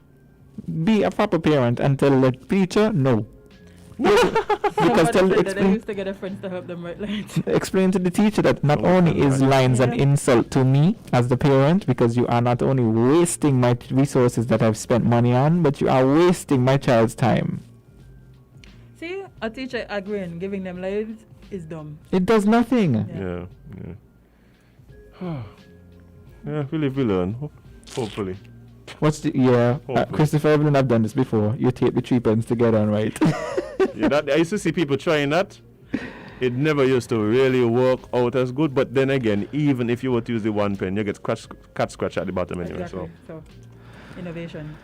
be a proper parent and tell the teacher no. Because they used to get their friends to help them write lines. Explain to the teacher that not only is lines an insult to me as the parent, because you are not only wasting my resources that I've spent money on, but you are wasting my child's time. See, a teacher agreeing, giving them lines is dumb. It does nothing. Yeah, we live, we learn. Hopefully. Christopher Evelyn, I've done this before. You tape the 3 pens together and write. I used to see people trying that. It never used to really work out as good. But then again, even if you were to use the 1 pen, you get cat scratch at the bottom anyway. Exactly. So innovation.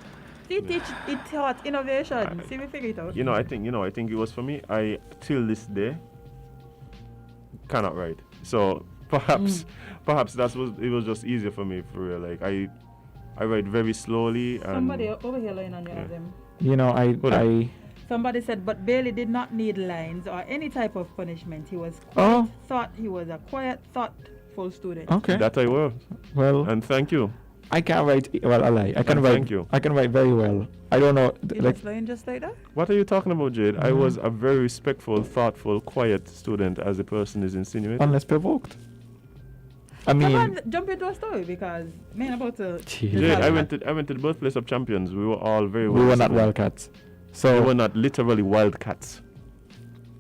See, it taught innovation. See, we figure it out. I think it was for me. I till this day cannot write. So perhaps it was just easier for me for real. Like I write very slowly. And somebody over here lying on your them. Somebody said, but Bailey did not need lines or any type of punishment. He was he was a quiet, thoughtful student. Okay. That I was. Well. And thank you. I can't write. Well, I lie. I can write. Thank you. I can write very well. I don't know. You was lying just like that? What are you talking about, Jade? I was a very respectful, thoughtful, quiet student, as the person is insinuating. Unless provoked. I mean, come on, jump into a story because man about to. Jade, I went to the birthplace of champions. We were all very. We were not wildcats. So we were not literally wildcats.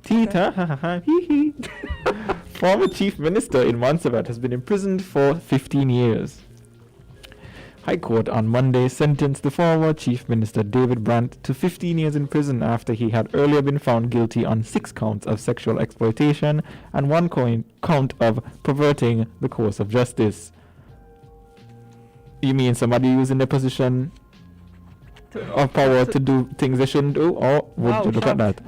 Tita, Former Chief Minister in Montserrat has been imprisoned for 15 years. High Court on Monday sentenced the former Chief Minister David Brandt to 15 years in prison after he had earlier been found guilty on 6 counts of sexual exploitation and 1 count of perverting the course of justice. You mean somebody using their position of power to do things they shouldn't do? Or would you look at that?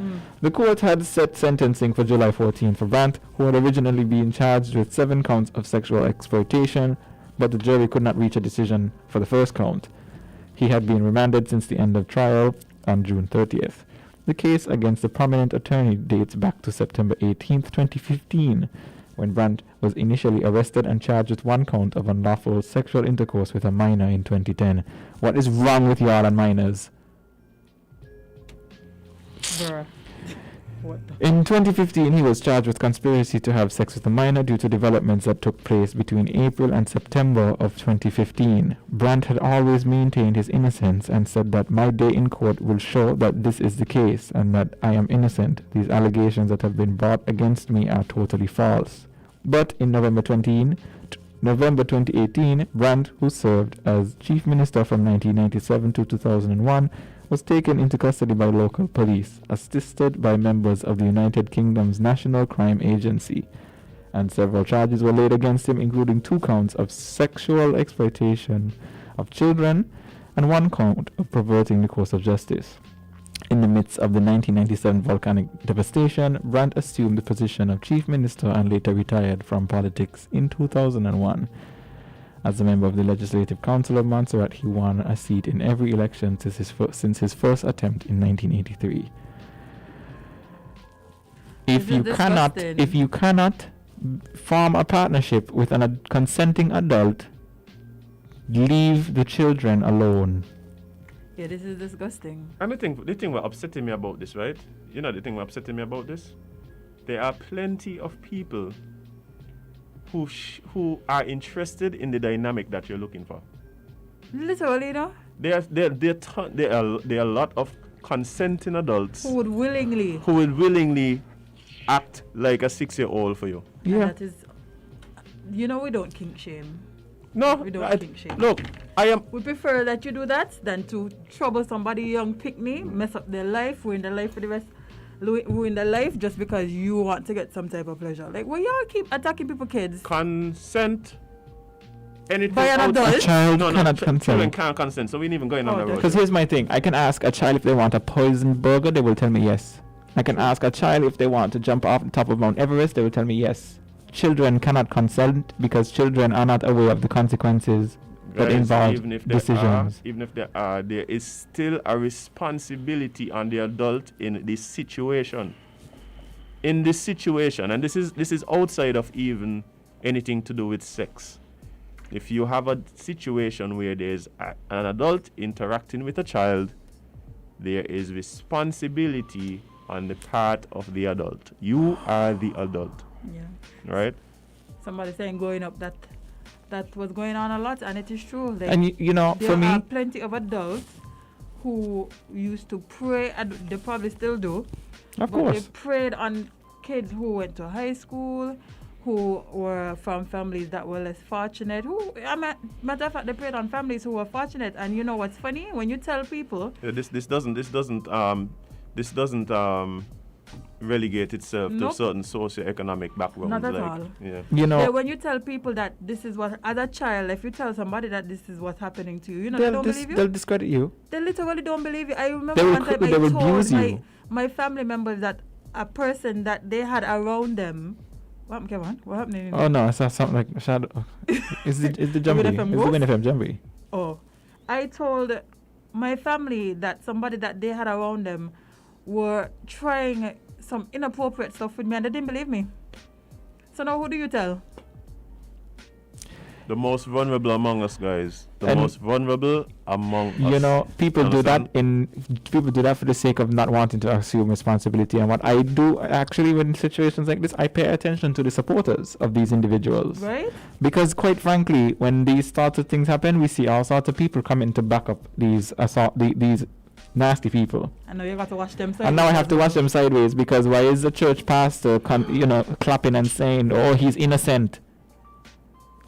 The court had set sentencing for July 14 for Brandt, who had originally been charged with 7 counts of sexual exploitation, but the jury could not reach a decision for the first count. He had been remanded since the end of trial on June 30th. The case against the prominent attorney dates back to September 18th, 2015. when Brandt was initially arrested and charged with one count of unlawful sexual intercourse with a minor in 2010. What is wrong with y'all and minors? Bruh. What the? In 2015, he was charged with conspiracy to have sex with a minor due to developments that took place between April and September of 2015. Brandt had always maintained his innocence and said that my day in court will show that this is the case and that I am innocent. These allegations that have been brought against me are totally false. But in November 2018, Brandt, who served as chief minister from 1997 to 2001, was taken into custody by local police, assisted by members of the United Kingdom's National Crime Agency, and several charges were laid against him, including 2 counts of sexual exploitation of children and 1 count of perverting the course of justice. In the midst of the 1997 volcanic devastation, Brandt assumed the position of chief minister and later retired from politics in 2001. As a member of the Legislative Council of Montserrat, he won a seat in every election since his first attempt in 1983. If you cannot form a partnership with a consenting adult, leave the children alone. Yeah, this is disgusting. And the thing what upsetting me about this, right? You know the thing what upsetting me about this? There are plenty of people who are interested in the dynamic that you're looking for. Literally, you know? There are a lot of consenting adults Who would willingly act like a 6-year-old for you. Yeah. And that is, you know, we don't kink shame. No, we don't kink shame. Look, we prefer that you do that than to trouble somebody young picnic, mess up their life, ruin their life for the rest. Ruin their life just because you want to get some type of pleasure. Like, well, y'all keep attacking people's kids. Consent. Anything by an adult? A child cannot consent. Children can't consent, so we ain't even going on the road. Because here's my thing. I can ask a child if they want a poisoned burger, they will tell me yes. I can ask a child if they want to jump off the top of Mount Everest, they will tell me yes. Children cannot consent because children are not aware of the consequences that involve decisions. Even if there is still a responsibility on the adult in this situation. In this situation, and this is outside of even anything to do with sex. If you have a situation where there's an adult interacting with a child, there is responsibility on the part of the adult. You are the adult. Yeah. Right? Somebody saying growing up that was going on a lot, and it is true. Like, and you know, there for me, are plenty of adults who used to prey, and they probably still do. Of course. They preyed on kids who went to high school, who were from families that were less fortunate. Matter of fact, they preyed on families who were fortunate. And you know what's funny? When you tell people, this doesn't relegate itself to certain socio-economic backgrounds. Not at all. Yeah. You know, when you tell people that this is what, as a child, if you tell somebody that this is what's happening to you, you know, they don't believe you. They'll discredit you. They literally don't believe you. I remember one time I told my family members that a person that they had around them. What happened, Kevon? What happened? Oh no, I saw something like shadow. Is the Jambi? It's the WINNFM Jambi. Oh, I told my family that somebody that they had around them were trying some inappropriate stuff with me, and they didn't believe me. So now who do you tell? The most vulnerable among us, guys. The most vulnerable among us. You know, people do that for the sake of not wanting to assume responsibility. And what I do actually in situations like this, I pay attention to the supporters of these individuals. Right? Because quite frankly, when these sorts of things happen, we see all sorts of people coming to back up these nasty people. And now you got to watch them sideways. And now I have to watch them sideways because why is the church pastor clapping and saying, oh, he's innocent?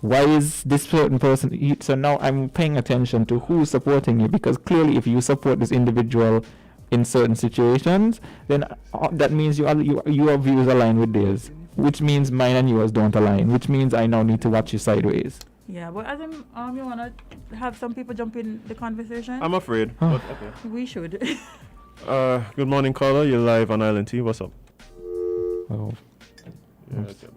Why is this certain person? So now I'm paying attention to who's supporting you, because clearly if you support this individual in certain situations, then that means your views align with theirs, which means mine and yours don't align, which means I now need to watch you sideways. Yeah, but Azem, you want to have some people jump in the conversation? I'm afraid, but okay. We should. Good morning, caller. You're live on Island T. What's up? Oh. Yeah, okay,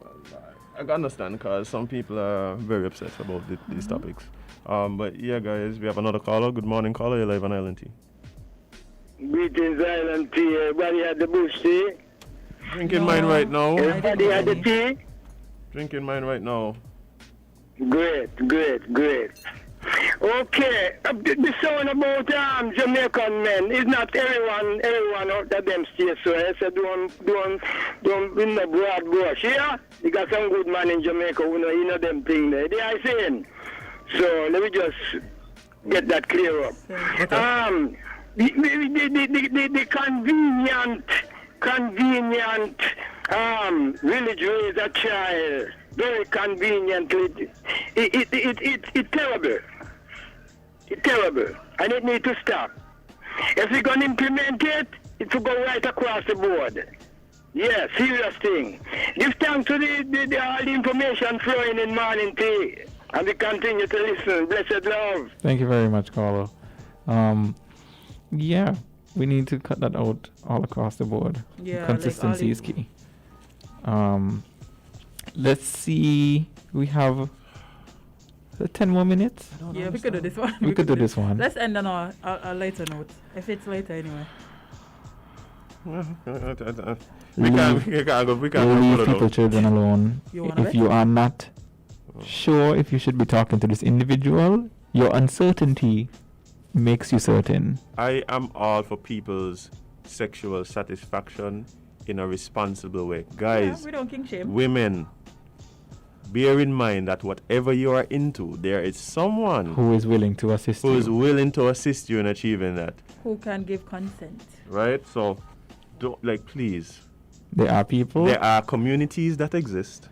I can understand because some people are very upset about these topics. But yeah, guys, we have another caller. Good morning, caller. You're live on Island T. Greetings, Island T. Everybody had the bush tea? Drinking mine right now. Everybody had the tea? Drinking mine right now. Great. Okay, the sound about Jamaican men is not everyone out of them stay so. I said don't win the broad brush, yeah? You got some good man in Jamaica who know them thing there. They are saying. So let me just get that clear up. Okay. The convenient village raise a child very conveniently. It's terrible. It's terrible. And it needs to stop. If we're going to implement it, it will go right across the board. Yeah, serious thing. Give thanks to all the information flowing in morning tea. And we continue to listen. Blessed love. Thank you very much, Carlo. Yeah, we need to cut that out all across the board. Yeah, consistency is key. Let's see. We have 10 more minutes. Yeah, we could do this one. We could do this one. Let's end on a lighter note. If it's later anyway. We can't leave people, children alone. If you are not sure if you should be talking to this individual, your uncertainty makes you certain. I am all for people's sexual satisfaction in a responsible way. Guys, we don't king shame. Women, bear in mind that whatever you are into, there is someone who is willing to assist you. Who is willing to assist you in achieving that. Who can give consent. Right? So, don't, please. There are people. There are communities that exist.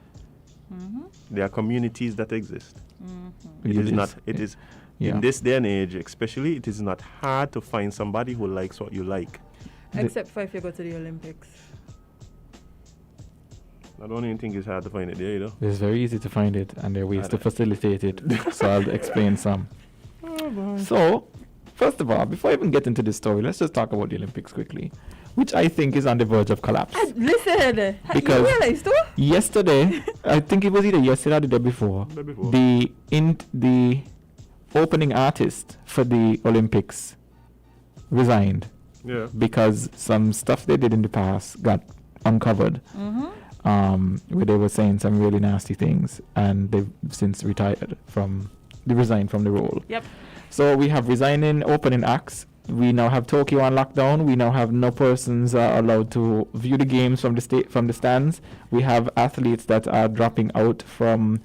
Mm-hmm. There are communities that exist. Mm-hmm. It is in this day and age, especially, it is not hard to find somebody who likes what you like. Except for if you go to the Olympics. I don't even think it's hard to find it there, you know. It's very easy to find it, and there are ways to facilitate it. So I'll explain some. So, first of all, before I even get into this story, let's just talk about the Olympics quickly, which I think is on the verge of collapse. Listen, because you realized too? Yesterday, I think it was either yesterday or the day before, the opening artist for the Olympics resigned. Yeah. Because some stuff they did in the past got uncovered. Mm-hmm. Where they were saying some really nasty things, and they've since resigned from the role. Yep. So we have resigning opening acts. We now have Tokyo on lockdown. We now have no persons allowed to view the games from the stands. We have athletes that are dropping out from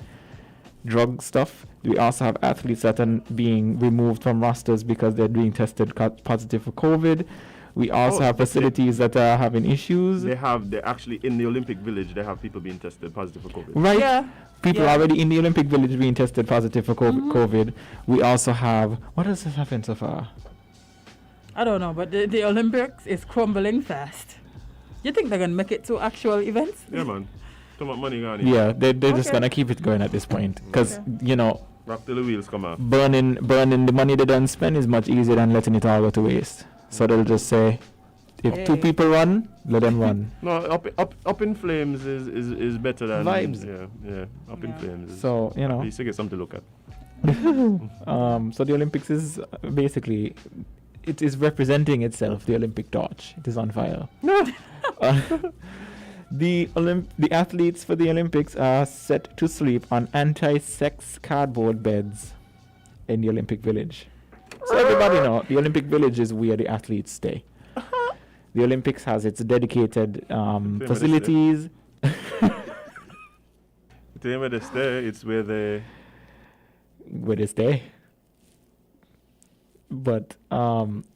drug stuff. We also have athletes that are being removed from rosters because they're being tested positive for COVID. We also have facilities that are having issues. They actually in the Olympic Village, they have people being tested positive for COVID. Right. Yeah. People already in the Olympic Village being tested positive for COVID. We also have, what else has happened so far? I don't know, but the Olympics is crumbling fast. You think they're going to make it to actual events? Yeah, man. Too much money gone. Yeah, they're just going to keep it going at this point. Because, rock till the wheels come out. Burning the money they don't spend is much easier than letting it all go to waste. So they'll just say, if two people run, let them run. No, up in flames is better than vibes. Yeah, up in flames. So at least you get something to look at. So the Olympics is basically, it is representing itself. The Olympic torch. It is on fire. The athletes for the Olympics are set to sleep on anti-sex cardboard beds in the Olympic Village. So everybody know the Olympic Village is where the athletes stay. The Olympics has its dedicated facilities. Where they stay, it's where they stay. But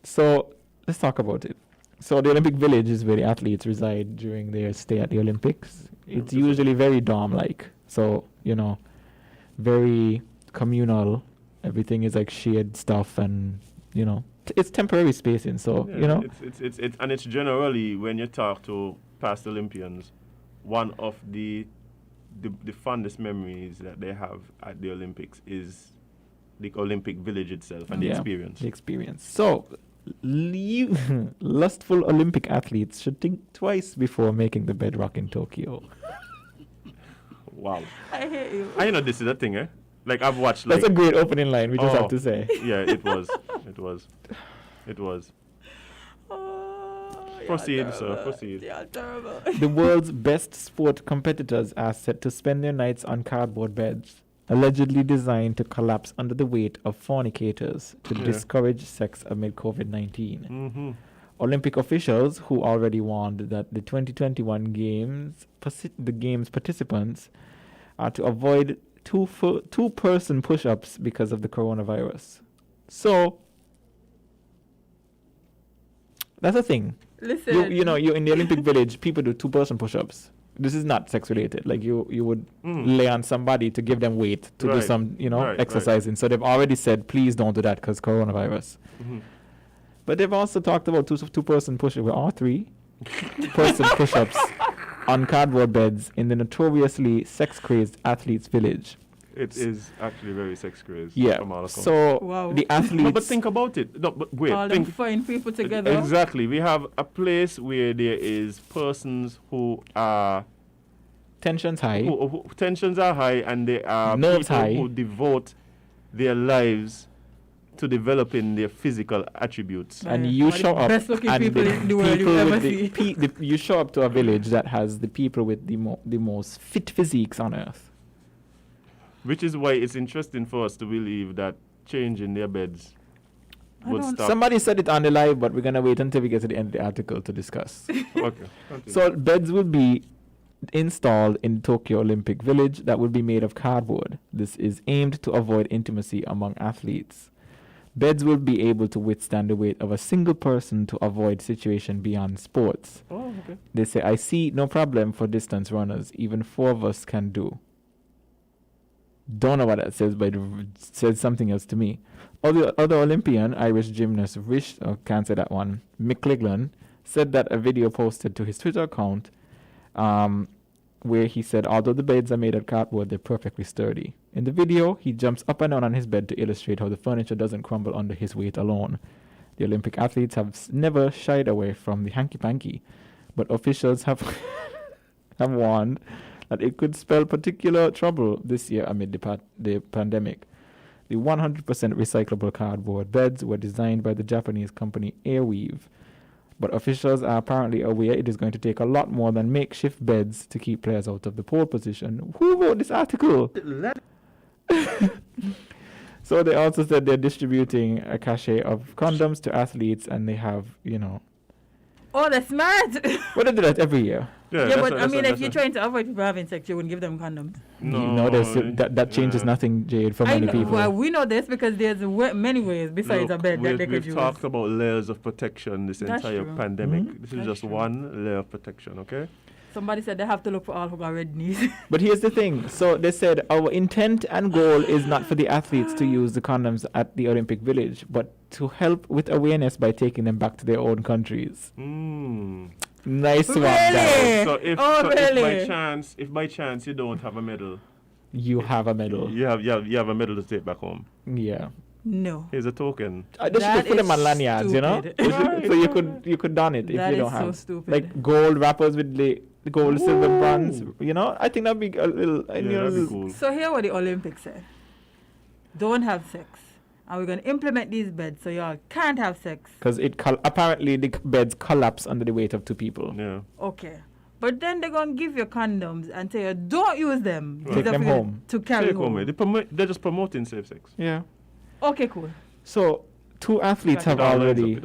so let's talk about it. So the Olympic Village is where the athletes reside during their stay at the Olympics. It's usually very dorm-like, so very communal. Everything is like shared stuff, and it's temporary spacing. So it's generally, when you talk to past Olympians, one of the fondest memories that they have at the Olympics is the Olympic Village itself and the experience. The experience. So, lustful Olympic athletes should think twice before making the bedrock in Tokyo. Wow. I hate you. I know this is a thing, eh? Like I've watched. That's a great opening line. We just have to say. Yeah, it was. It was. Proceed, sir. Proceed. They are terrible. The world's best sport competitors are set to spend their nights on cardboard beds, allegedly designed to collapse under the weight of fornicators to discourage sex amid COVID-19. Mm-hmm. Olympic officials, who already warned that the 2021 games participants are to avoid two-person push-ups because of the coronavirus. So that's a thing. Listen. You're in the Olympic Village, people do two-person push-ups. This is not sex-related. Like you would lay on somebody to give them weight to do some, exercising. Right. So they've already said, please don't do that because coronavirus. Mm-hmm. But they've also talked about two-person push-ups, or three-person push-ups on cardboard beds in the notoriously sex-crazed athletes' village. It is actually very sex-crazed. Yeah. So the athletes... No, but think about it. No, but wait. All them fine people together. Exactly. We have a place where there is persons who are... Tensions high. Who tensions are high, and they are nerves people high. who devote their lives to developing their physical attributes. And you show up, and people in the world you ever see. You show up to a village that has the people with the most fit physiques on earth. Which is why it's interesting for us to believe that changing their beds would stop. Somebody said it on the live, but we're going to wait until we get to the end of the article to discuss. Okay. So beds will be installed in Tokyo Olympic Village that will be made of cardboard. This is aimed to avoid intimacy among athletes. Beds will be able to withstand the weight of a single person to avoid situation beyond sports. Oh, okay. They say, I see no problem for distance runners. Even 4 of us can do. Don't know what that says, but it says something else to me. Other Olympian, Irish gymnast can't say that one, Mick Cleveland, said that a video posted to his Twitter account where he said, although the beds are made of cardboard, they're perfectly sturdy. In the video, he jumps up and down on his bed to illustrate how the furniture doesn't crumble under his weight alone. The Olympic athletes have never shied away from the hanky-panky, but officials have warned that it could spell particular trouble this year amid the pandemic. The 100% recyclable cardboard beds were designed by the Japanese company Airweave, but officials are apparently aware it is going to take a lot more than makeshift beds to keep players out of the pole position. Who wrote this article? So they also said they're distributing a cachet of condoms to athletes, and they have, Oh, that's smart. But they do that every year. Yeah, but I mean, if you're trying to avoid people having sex, you wouldn't give them condoms. No, that changes nothing, Jade, for many people. Well, we know this because there's many ways besides a bed that they could use. We've talked about layers of protection this entire pandemic. Mm-hmm. This is just one layer of protection, okay? Somebody said they have to look for all who got red knees. But here's the thing. So they said our intent and goal is not for the athletes to use the condoms at the Olympic Village, but to help with awareness by taking them back to their own countries. Nice one. Really? So if by chance you don't have a medal, you have a medal. You have a medal to take back home. Yeah. No. Here's a token. They should put them on lanyards, so you could don it if you don't have. That is so stupid. Like gold wrappers with the gold, silver, bronze. I think that'd be a little. That'd be cool. So here what the Olympics say: don't have sex, and we're gonna implement these beds so y'all can't have sex. Because apparently the beds collapse under the weight of 2 people. Yeah. Okay. But then they're going to give you condoms and tell you, don't use them. Take them home. To carry home. They're just promoting safe sex. Yeah. Okay, cool. So, 2 athletes have already...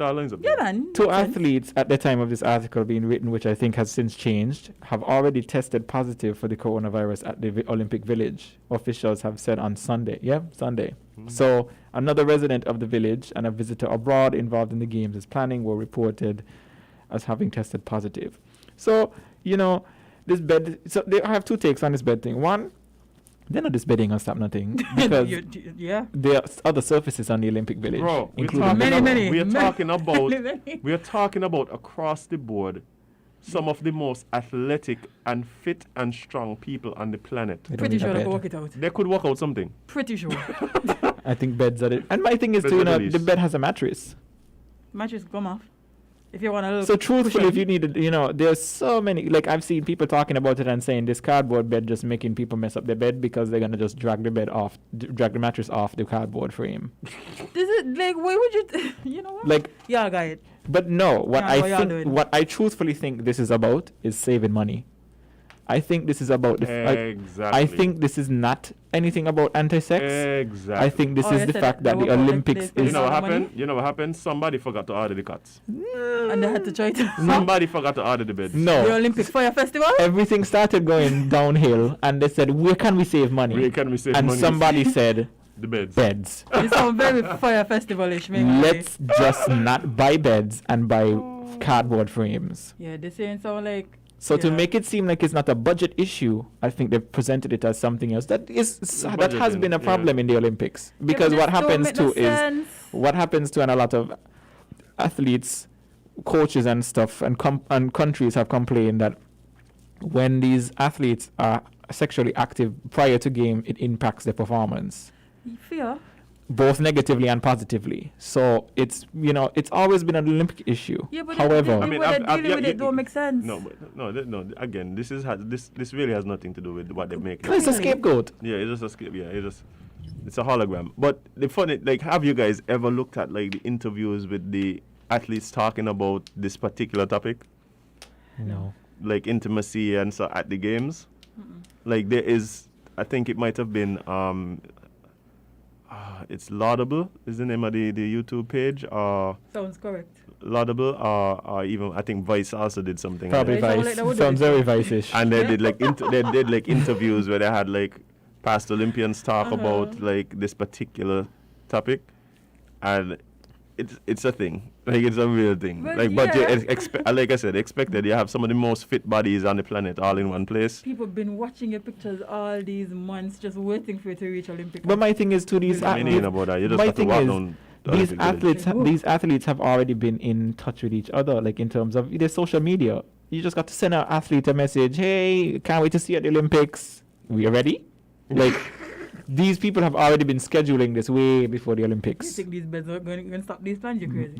Two athletes at the time of this article being written, which I think has since changed, have already tested positive for the coronavirus at the Olympic Village. Officials have said on Sunday. Yeah, Sunday. So, another resident of the village and a visitor abroad involved in the games' planning were reported as having tested positive. So, this bed... So, I have 2 takes on this bed thing. One, they're not just bedding on stop nothing because there are other surfaces on the Olympic Village. Bro, including we are talking about across the board some of the most athletic and fit and strong people on the planet. Pretty sure they could work it out. They could work out something. Pretty sure. I think beds are it. And my thing is the bed has a mattress. Mattress come off. If you want to look. So truthfully, if you needed, there's so many, like I've seen people talking about it and saying this cardboard bed just making people mess up their bed because they're going to just drag the mattress off the cardboard frame. This is like, why would you, you know what? Like, yeah, I got it. But no, what Yeah, what y'all doing? what I truthfully think this is about is saving money. I think this is about Exactly. I think this is not anything about anti-sex. Exactly. I think this is you the said fact they that the were public, Olympics they is. You know what Money? happened? You know what happened? Somebody forgot to order the cuts. And they had to try to. Somebody forgot to order the beds. No. The Olympic Fire Festival? Everything started going downhill, and they said, "Where can we save money?" Where can we save and money? somebody said, The beds. "Beds. You sound very Fire Festival-ish. Let's just not buy beds and buy cardboard frames." Yeah, they saying sound like. So to yeah. make it seem like it's not a budget issue, I think they've presented it as something else. That has been a problem in the Olympics, because what happens to is what happens to, and a lot of athletes, coaches and stuff, and countries have complained that when these athletes are sexually active prior to game, it impacts their performance, Fear. both negatively and positively. So it's it's always been an Olympic issue. Yeah, but however, the way they're dealing with it don't make sense. No. Again, this really has nothing to do with what they make. it's a scapegoat. Yeah, it's just it's a hologram. But the funny, like, have you guys ever looked at like the interviews with the athletes talking about this particular topic? No. Like intimacy and so at the games. Like there is, I think it might have been it's Laudable is the name of the YouTube page. Sounds correct. Laudable, or even I think Vice also did something. Probably like Vice. Sounds very Vice-ish. And they did like they did like interviews where they had like past Olympians talk about like this particular topic, and it's a thing. Like it's a real thing. But but you yeah. like I said, expected you have some of the most fit bodies on the planet all in one place. People have been watching your pictures all these months, just waiting for you to reach Olympic. But my thing is to these athletes. About that. You just have to walk down the these Olympic village. these athletes have already been in touch with each other, like in terms of their social media. You just got to send an athlete a message, "Hey, can't wait to see you at the Olympics. We are ready." Like these people have already been scheduling this way before the Olympics. You think these beds are going to stop these plans? You're crazy.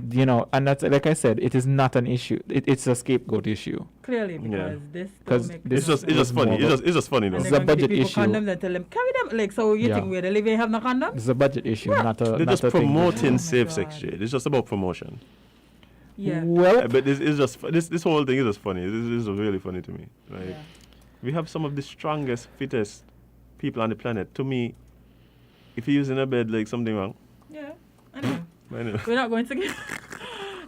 And that's like I said, it is not an issue. It's a scapegoat issue. Clearly, because it's just funny. It's just funny though. It's a budget issue. Condoms and tell them carry them. Like, so you think where they live, they have no condoms? It's a budget issue, not a. They're just promoting safe God. sex trade. It's just about promotion. Yeah. Well, but this whole thing is just funny. This is really funny to me. Like, we have some of the strongest, fittest people on the planet. To me, if you're using a bed, like something wrong. Yeah, I know. I know. We're not going to get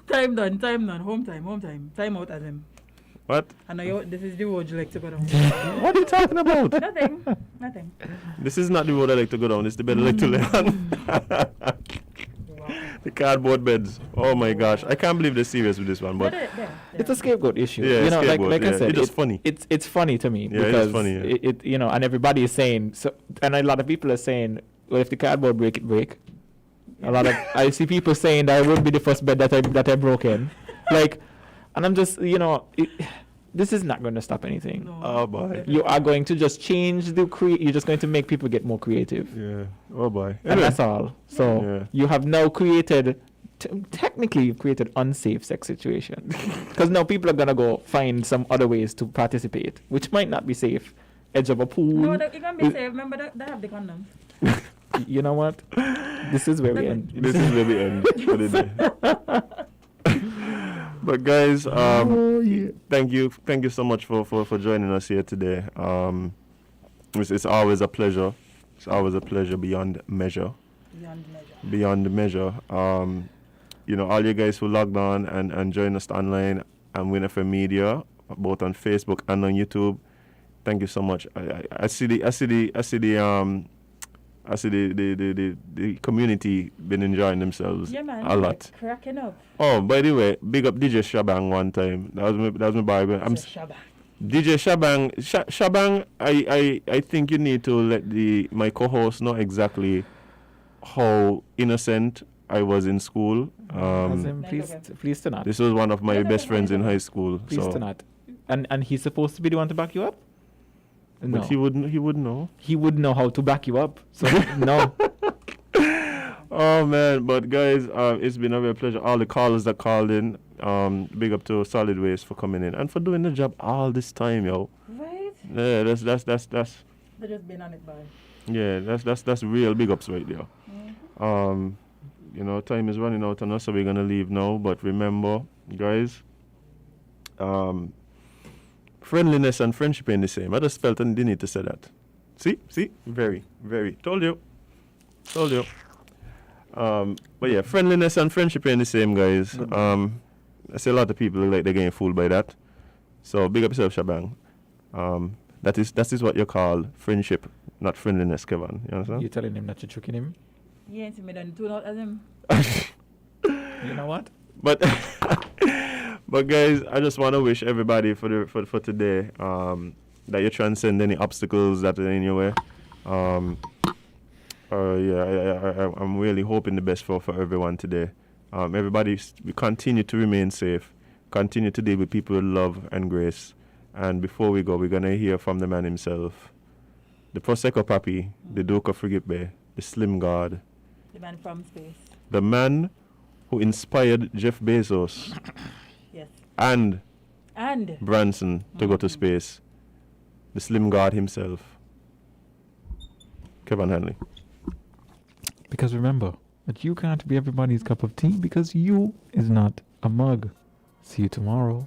time done. Home time. Time out, Azem. What? I know this is the road you like to go down. What are you talking about? Nothing. This is not the road I like to go down. It's the bed I like to lay on. The cardboard beds. Oh my gosh. I can't believe they're serious with this one. But it's a scapegoat issue. Yeah, like I said, it's just funny. It's funny to me Yeah, because it's funny. Yeah. it and everybody is saying so, and a lot of people are saying, well, if the cardboard break, it break. A lot of I see people saying that it wouldn't be the first bed that I broken, like, and I'm just this is not going to stop anything. No. Oh boy. You are going to just change you're just going to make people get more creative. Yeah. Oh boy. And that's all. So you have now created. Technically, you've created unsafe sex situation because now people are gonna go find some other ways to participate, which might not be safe. Edge of a pool. No, it can be safe. Remember, they have the condoms. You know what? This is where we end. This is where we end for the day. But guys, thank you so much for joining us here today. It's always a pleasure. It's always a pleasure beyond measure. Beyond measure. All you guys who logged on and joined us online and WINNMedia, both on Facebook and on YouTube, thank you so much. I see the community been enjoying themselves a lot. Cracking up. Oh, by the way, big up DJ Shabang one time. That was my Bible. DJ Shabang. Shabang, I think you need to let my co-host know exactly how innocent I was in school. Please do not. This was one of my best friends in high school. Please do not. And he's supposed to be the one to back you up? No. But he would know. He would know how to back you up. So no. Oh man, but guys, it's been a real pleasure. All the callers that called in, big up to Solid Waste for coming in and for doing the job all this time, yo. Right? Yeah, that's They're just being on it by. Yeah, that's real big ups right there. you know, time is running out on us, so we're gonna leave now. But remember, guys, friendliness and friendship ain't the same. I just felt I didn't need to say that. See, very, very. Told you. But yeah, friendliness and friendship ain't the same, guys. I see a lot of people look like they're getting fooled by that. So big up yourself, Shabang. That is what you call friendship, not friendliness, Kevon. You understand? You're telling him that you're tricking him? Yeah, see me done tune out as him. You know what? But guys, I just want to wish everybody for today that you transcend any obstacles that are in your way. I'm really hoping the best for everyone today. Everybody, we continue to remain safe, continue to deal with people with love and grace. And before we go, we're gonna hear from the man himself, the Prosecco Papi, the Duke of Frigate Bay, the Slim God, the man from space, the man who inspired Jeff Bezos, yes, and Branson to go to Mm-hmm. space, the Slim God himself, Kevon Hanley. Because remember that you can't be everybody's cup of tea because you is not a mug. See you tomorrow.